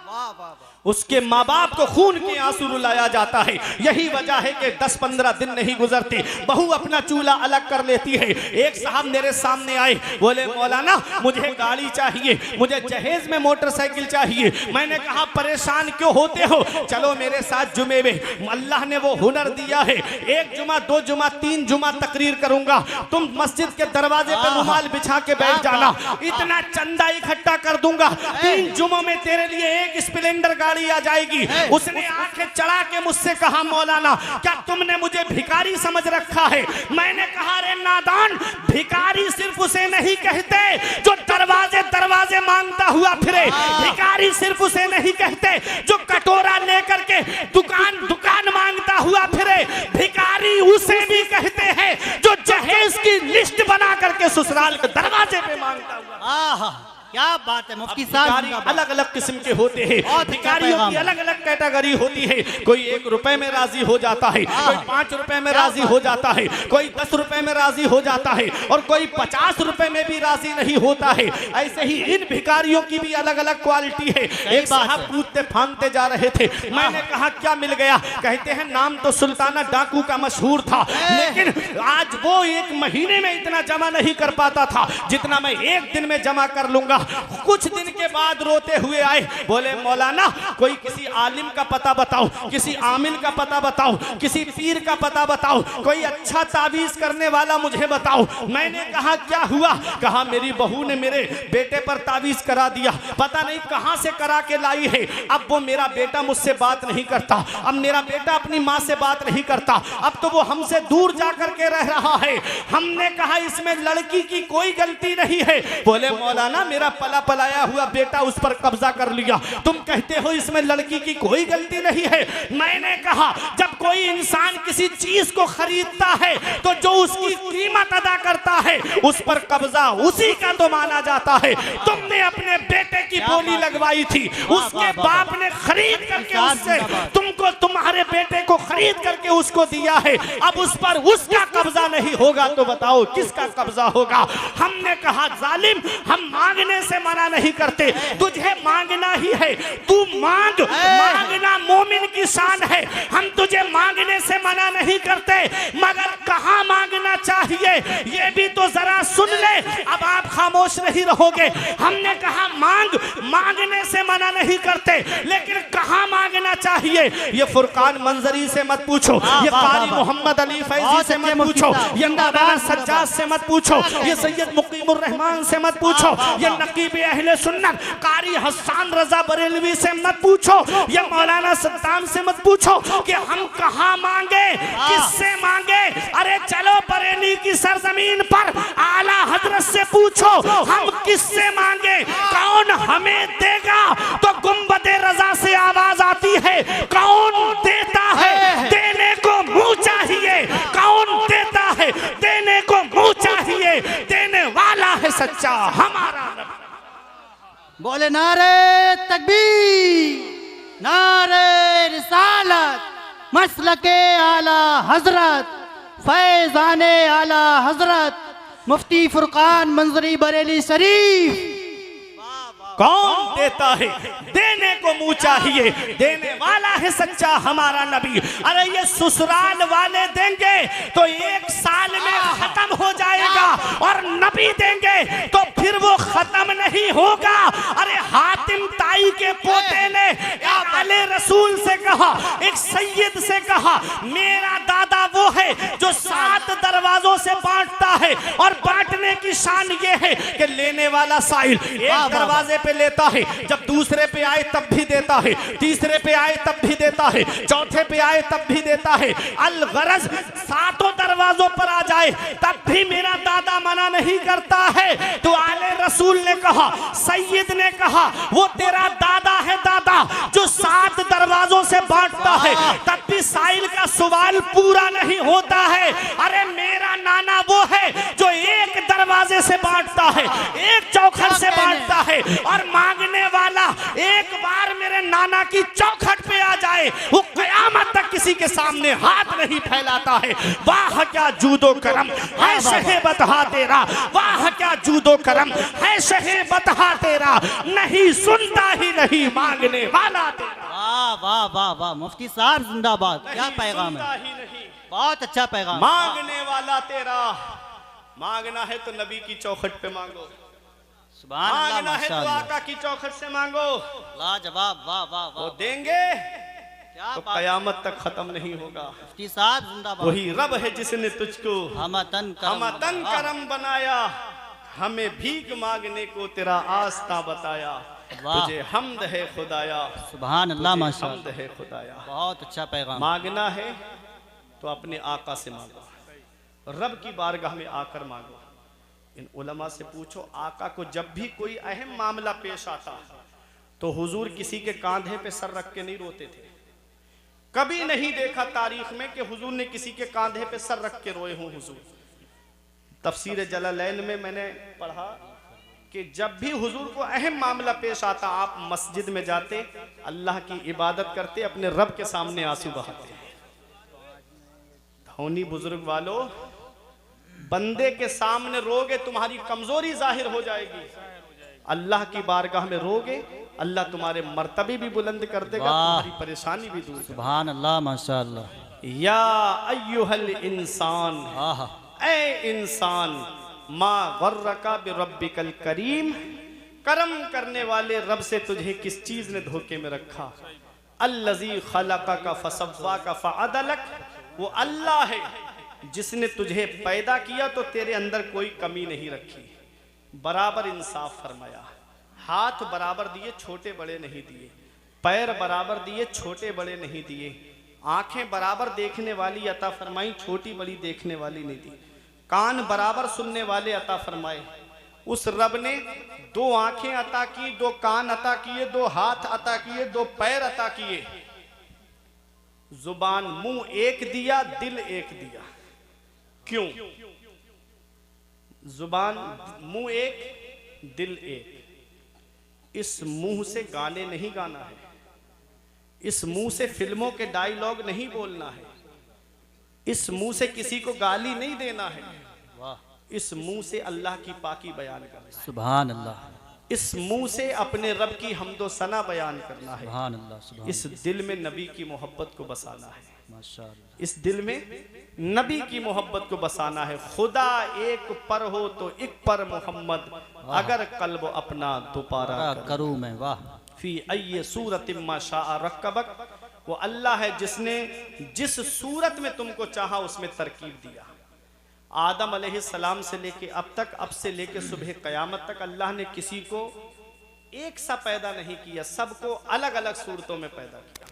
वाह वाह, उसके माँ बाप को खून के आंसू रुलाया जाता है। यही वजह है कि 10-15 दिन नहीं गुजरती, बहू अपना चूल्हा अलग कर लेती है। एक साहब मेरे सामने आए, बोले मौलाना मुझे गाड़ी चाहिए, मुझे जहेज में मोटरसाइकिल चाहिए। मैंने कहा परेशान क्यों होते हो, चलो मेरे साथ जुमे में, अल्लाह ने वो हुनर दिया है, 1 जुमा 2 जुमा 3 जुमा तकरीर करूंगा, तुम मस्जिद के दरवाजे पर रुमाल बिछा के बैठ जाना, इतना चंदा इकट्ठा कर दूंगा, 3 जुमों में तेरे लिए 1 स्प्लेंडर आ जाएगी। उसने आंखें चढ़ा के मुझसे कहा, मौलाना क्या तुमने मुझे भिखारी समझ रखा है? मैंने कहा, रे नादान, भिखारी सिर्फ उसे नहीं कहते जो दरवाजे दरवाजे मांगता हुआ फिरे, भिखारी सिर्फ उसे नहीं कहते जो कटोरा लेकर के दुकान दुकान मांगता हुआ फिरे, भिखारी उसे भी कहते हैं जो जहेज की लिस्ट बना करके ससुराल के दरवाजे पे मांगता हुआ। क्या बात है मुफ्ती साहब, अलग अलग किस्म के होते हैं, भिखारियों की अलग अलग कैटेगरी होती है। कोई 1 रुपए में राजी हो जाता है, कोई 5 रुपए में राजी हो जाता है, कोई 10 रुपए में राजी हो जाता है और कोई 50 रुपए में भी राजी नहीं होता है। ऐसे ही इन भिखारियों की भी अलग अलग क्वालिटी है। एक साहब पूछते फांगते जा रहे थे, मैंने कहा क्या मिल गया? कहते हैं नाम तो सुल्ताना डाकू का मशहूर था, लेकिन आज वो 1 महीने में इतना जमा नहीं कर पाता था जितना मैं 1 दिन में जमा कर लूंगा। कुछ दिन के बाद रोते हुए आए, बोले मौलाना कोई किसी आलिम का पता बताओ, किसी आमिल का पता बताओ, किसी पीर का पता बताओ, कोई अच्छा तावीज करने वाला मुझे बताओ। मैंने कहा क्या हुआ? कहा मेरी बहू ने मेरे बेटे पर तावीज करा दिया, पता नहीं कहां से करा के लाई है। अब वो मेरा बेटा मुझसे बात नहीं करता, अब मेरा बेटा अपनी माँ से बात नहीं करता, अब तो वो हमसे दूर जा करके रह रहा है। हमने कहा इसमें लड़की की कोई गलती नहीं है। बोले मौलाना मेरा पला पलाया हुआ बेटा उस पर कब्जा कर लिया, तुम कहते हो इसमें लड़की की कोई गलती नहीं है। मैंने कहा जब कोई इंसान किसी चीज को खरीदता है तो जो उसकी कीमत अदा करता है उस पर कब्जा उसी का तो माना जाता है। तुमने अपने बेटे की बोली लगवाई थी, उसके बाप ने खरीद करके उससे तुमको, तुम्हारे बेटे को खरीद करके उसको दिया है, अब उस पर उसका कब्जा नहीं होगा तो बताओ किसका कब्जा होगा? हमने कहा जालिम, हम मांगने से मना नहीं करते, तुझे मांगना ही है, तू मांग, मांगना मोमिन की शान है। हम तुझे मांगने से मना नहीं करते, मगर कहां मांगना चाहिए ये भी तो जरा सुन ले। अब आप खामोश नहीं रहोगे। हमने कहा मांग, मांगने से मना नहीं करते, लेकिन कहां मांगना चाहिए ये फुरकान मंजरी से मत पूछो, ये कारी मोहम्मद अली फैजी से मत पूछो, ये मौलाना सज्जाद से मत पूछो, ये सैयद मुकीमुर रहमान से मत पूछो, ये नकीब अहले सुन्नत कारी हसन रजा बरेलवी से मत पूछो, ये मौलाना सद्दाम से मत पूछो कि हम कहां मांगे, किससे मांगे। अरे चलो बरेली की सरजमीन पर आला हजरत से पूछो हम किससे मांगे, कौन हमें देगा? तो गुंबदे रजा से आवाज आती है, कौन देता है? देने को मुंह चाहिए। कौन देता है? देने को मुंह चाहिए। देने वाला है सच्चा हमारा नबी। बोले नारे तकबीर, नारे रिसालत, मसलके आला हजरत, फैजाने आला हजरत मुफ्ती फुरकान मंजरी बरेली शरीफ। कौन देता है? देने को मुंह चाहिए। देने वाला है सच्चा हमारा नबी। अरे ये ससुराल वाले देंगे तो एक साल में खत्म हो जाएगा, और नबी देंगे तो फिर वो खत्म नहीं होगा। अरे हातिम ताई के पोते ने एक आले रसूल से कहा, एक सैयद से कहा, मेरा दादा वो है जो 7 दरवाजों से बांटता है, और बांटने की शान ये है कि लेने वाला साइल एक दरवाजे पे लेता है, जब दूसरे पे आए तब भी देता है, तीसरे पे आए तब भी देता है, चौथे पे आए तब भी देता है। अल गरज 7 दरवाजों पर आ जाए तब भी मेरा दादा मना नहीं करता है। तो आले रसूल ने कहा, सैयद ने कहा, वो तेरा दादा है दादा जो 7 दरवाजों से बांटता है, तब भी साइल का सवाल पूरा नहीं होता है। अरे मेरा नाना वो है जो एक दरवाजे से बांटता है, एक चौखट से बांटता है, और मांगने वाला एक बार मेरे नाना की चौखट पे आ जाए वो कयामत तक किसी के सामने हाथ नहीं फैलाता है। वाह क्या जूदो करम है शहे बतहा तेरा, वाह क्या जूदो करम है शहे बतहा तेरा, नहीं सुनता ही नहीं मांगने वाला तेरा। वाह वाह वाह वाह, मुफ्ती साहब जिंदाबाद, क्या पैगाम है, बहुत अच्छा पैगाम। मांगने वाला तेरा, मांगना है तो नबी की चौखट पे मांगो, सुभान अल्लाह, मांगना है तो माशाअल्लाह, आका की चौखट से मांगो, लाजवाब, वाह वाह वो वाह, देंगे क्या तो बात। कयामत तक खत्म नहीं होगा। मुफ्ती साहब जिंदाबाद। वही रब है जिसने तुझको हमतन हमतन करम बनाया, हमें भीख मांगने को तेरा आस्था बताया, वाह। तुझे हमद है खुदाया, सुभान अल्लाह, हमद माशाअल्लाह, है खुदाया। बहुत अच्छा पैगाम। मांगना है तो अपने आका से मांगो, रब की बारगाह में आकर मांगो। इन उलमा से पूछो, आका को जब भी कोई अहम मामला पेश आता तो हुजूर किसी के कांधे पे सर रख के नहीं रोते थे। कभी नहीं देखा तारीख में कि हुजूर ने किसी के कांधे पे सर रख के रोए हों हुजूर। तफसीर जलालैन में मैंने पढ़ा कि जब भी हुजूर को अहम मामला पेश आता, आप मस्जिद में जाते, अल्लाह की इबादत करते, अपने रब के सामने आंसू बहाते। धौनी बुजुर्ग वालों, बंदे के सामने रोगे तुम्हारी कमजोरी जाहिर हो जाएगी, अल्लाह की बारगाह में रोगे अल्लाह तुम्हारे मर्तबे भी बुलंद कर देगा, तुम्हारी परेशानी भी दूर। सुभान अल्लाह, माशाअल्लाह। या अय्युहल इंसान, ए इंसान, मा गर्रका बिरब्बिकल करीम, करम करने वाले रब से तुझे किस चीज ने धोखे में रखा। अल्लज़ी खलक़का फसव्वाका फ़अदलक, वो अल्लाह है जिसने तुझे पैदा किया तो तेरे अंदर कोई कमी नहीं रखी, बराबर इंसाफ फरमाया। हाथ बराबर दिए, छोटे बड़े नहीं दिए। पैर बराबर दिए, छोटे बड़े नहीं दिए। आंखें बराबर देखने वाली अता फरमाई, छोटी बड़ी देखने वाली नहीं दी। कान बराबर सुनने वाले अता फरमाए। उस रब ने 2 आंखें अता की, 2 कान अता किए, 2 हाथ अता किए, 2 पैर अता किए। जुबान मुंह एक दिया, दिल एक दिया। क्यों? जुबान मुंह एक, दिल एक। इस मुंह से गाने नहीं गाना है, इस मुंह से फिल्मों के डायलॉग नहीं बोलना है, इस मुंह से किसी को गाली नहीं देना है, इस मुंह से अल्लाह की पाकी बयान करना है। सुभान अल्लाह। इस मुंह से अपने रब की हम्दो सना बयान करना है। सुभान अल्लाह, सुभान इस दिल में नबी की मोहब्बत को बसाना है। माशाअल्लाह। इस दिल में नबी की मोहब्बत को बसाना है। खुदा एक पर हो तो एक पर मोहम्मद, अगर कल्ब अपना दोबारा करूँ मैं। वाह। फी अय्य सूरत मा शाअ रक्कबक, वो अल्लाह है जिसने जिस सूरत में तुमको चाहा उसमें तरकीब दिया। आदम अलैहिस्सलाम से लेके अब तक, अब से लेके सुबह कयामत तक अल्लाह ने किसी को एक सा पैदा नहीं किया, सबको अलग अलग सूरतों में पैदा किया।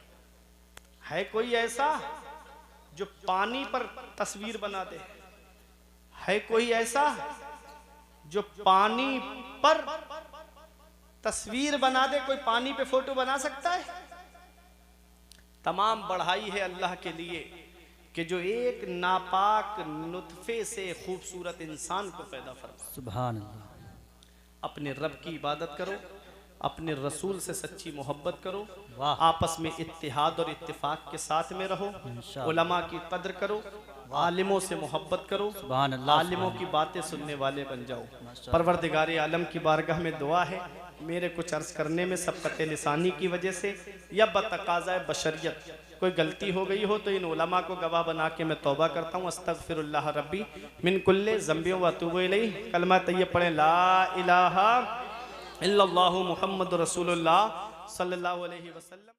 है कोई ऐसा जो पानी पर तस्वीर बना दे? है कोई ऐसा जो पानी पर तस्वीर बना दे? कोई पानी पे फोटो बना सकता है? तमाम बढ़ाई है अल्लाह के लिए कि जो एक नापाक नुतफे से खूबसूरत इंसान को पैदा फरमा। सुभान अल्लाह। अपने रब की इबादत करो, अपने रसूल से सच्ची मोहब्बत करो, वाह। आपस में इत्तिहाद और इत्तिफाक के साथ में रहो, इंशाअल्लाह। उलमा की कद्र करो, आलिमों से मोहब्बत करो, सुभान अल्लाह। आलिमों की बातें सुनने वाले बन जाओ। परवरदिगार आलम की बारगाह में दुआ है, मेरे कुछ अर्ज करने में सबकत लिसानी की वजह से या बतकाज़ा बशरियत कोई गलती हो गई हो तो इन उलमा को गवाह बना के मैं तौबा करता हूँ। अस्तगफिरुल्लाह रब्बी मिन कुल्ले ज़ंबियों व अतूबु इलैह। कलमा तैयब पढ़ें, ला इलाहा इल्लल्लाहु मुहम्मदुर रसूलुल्लाह सल्लल्लाहु अलैहि वसल्लम।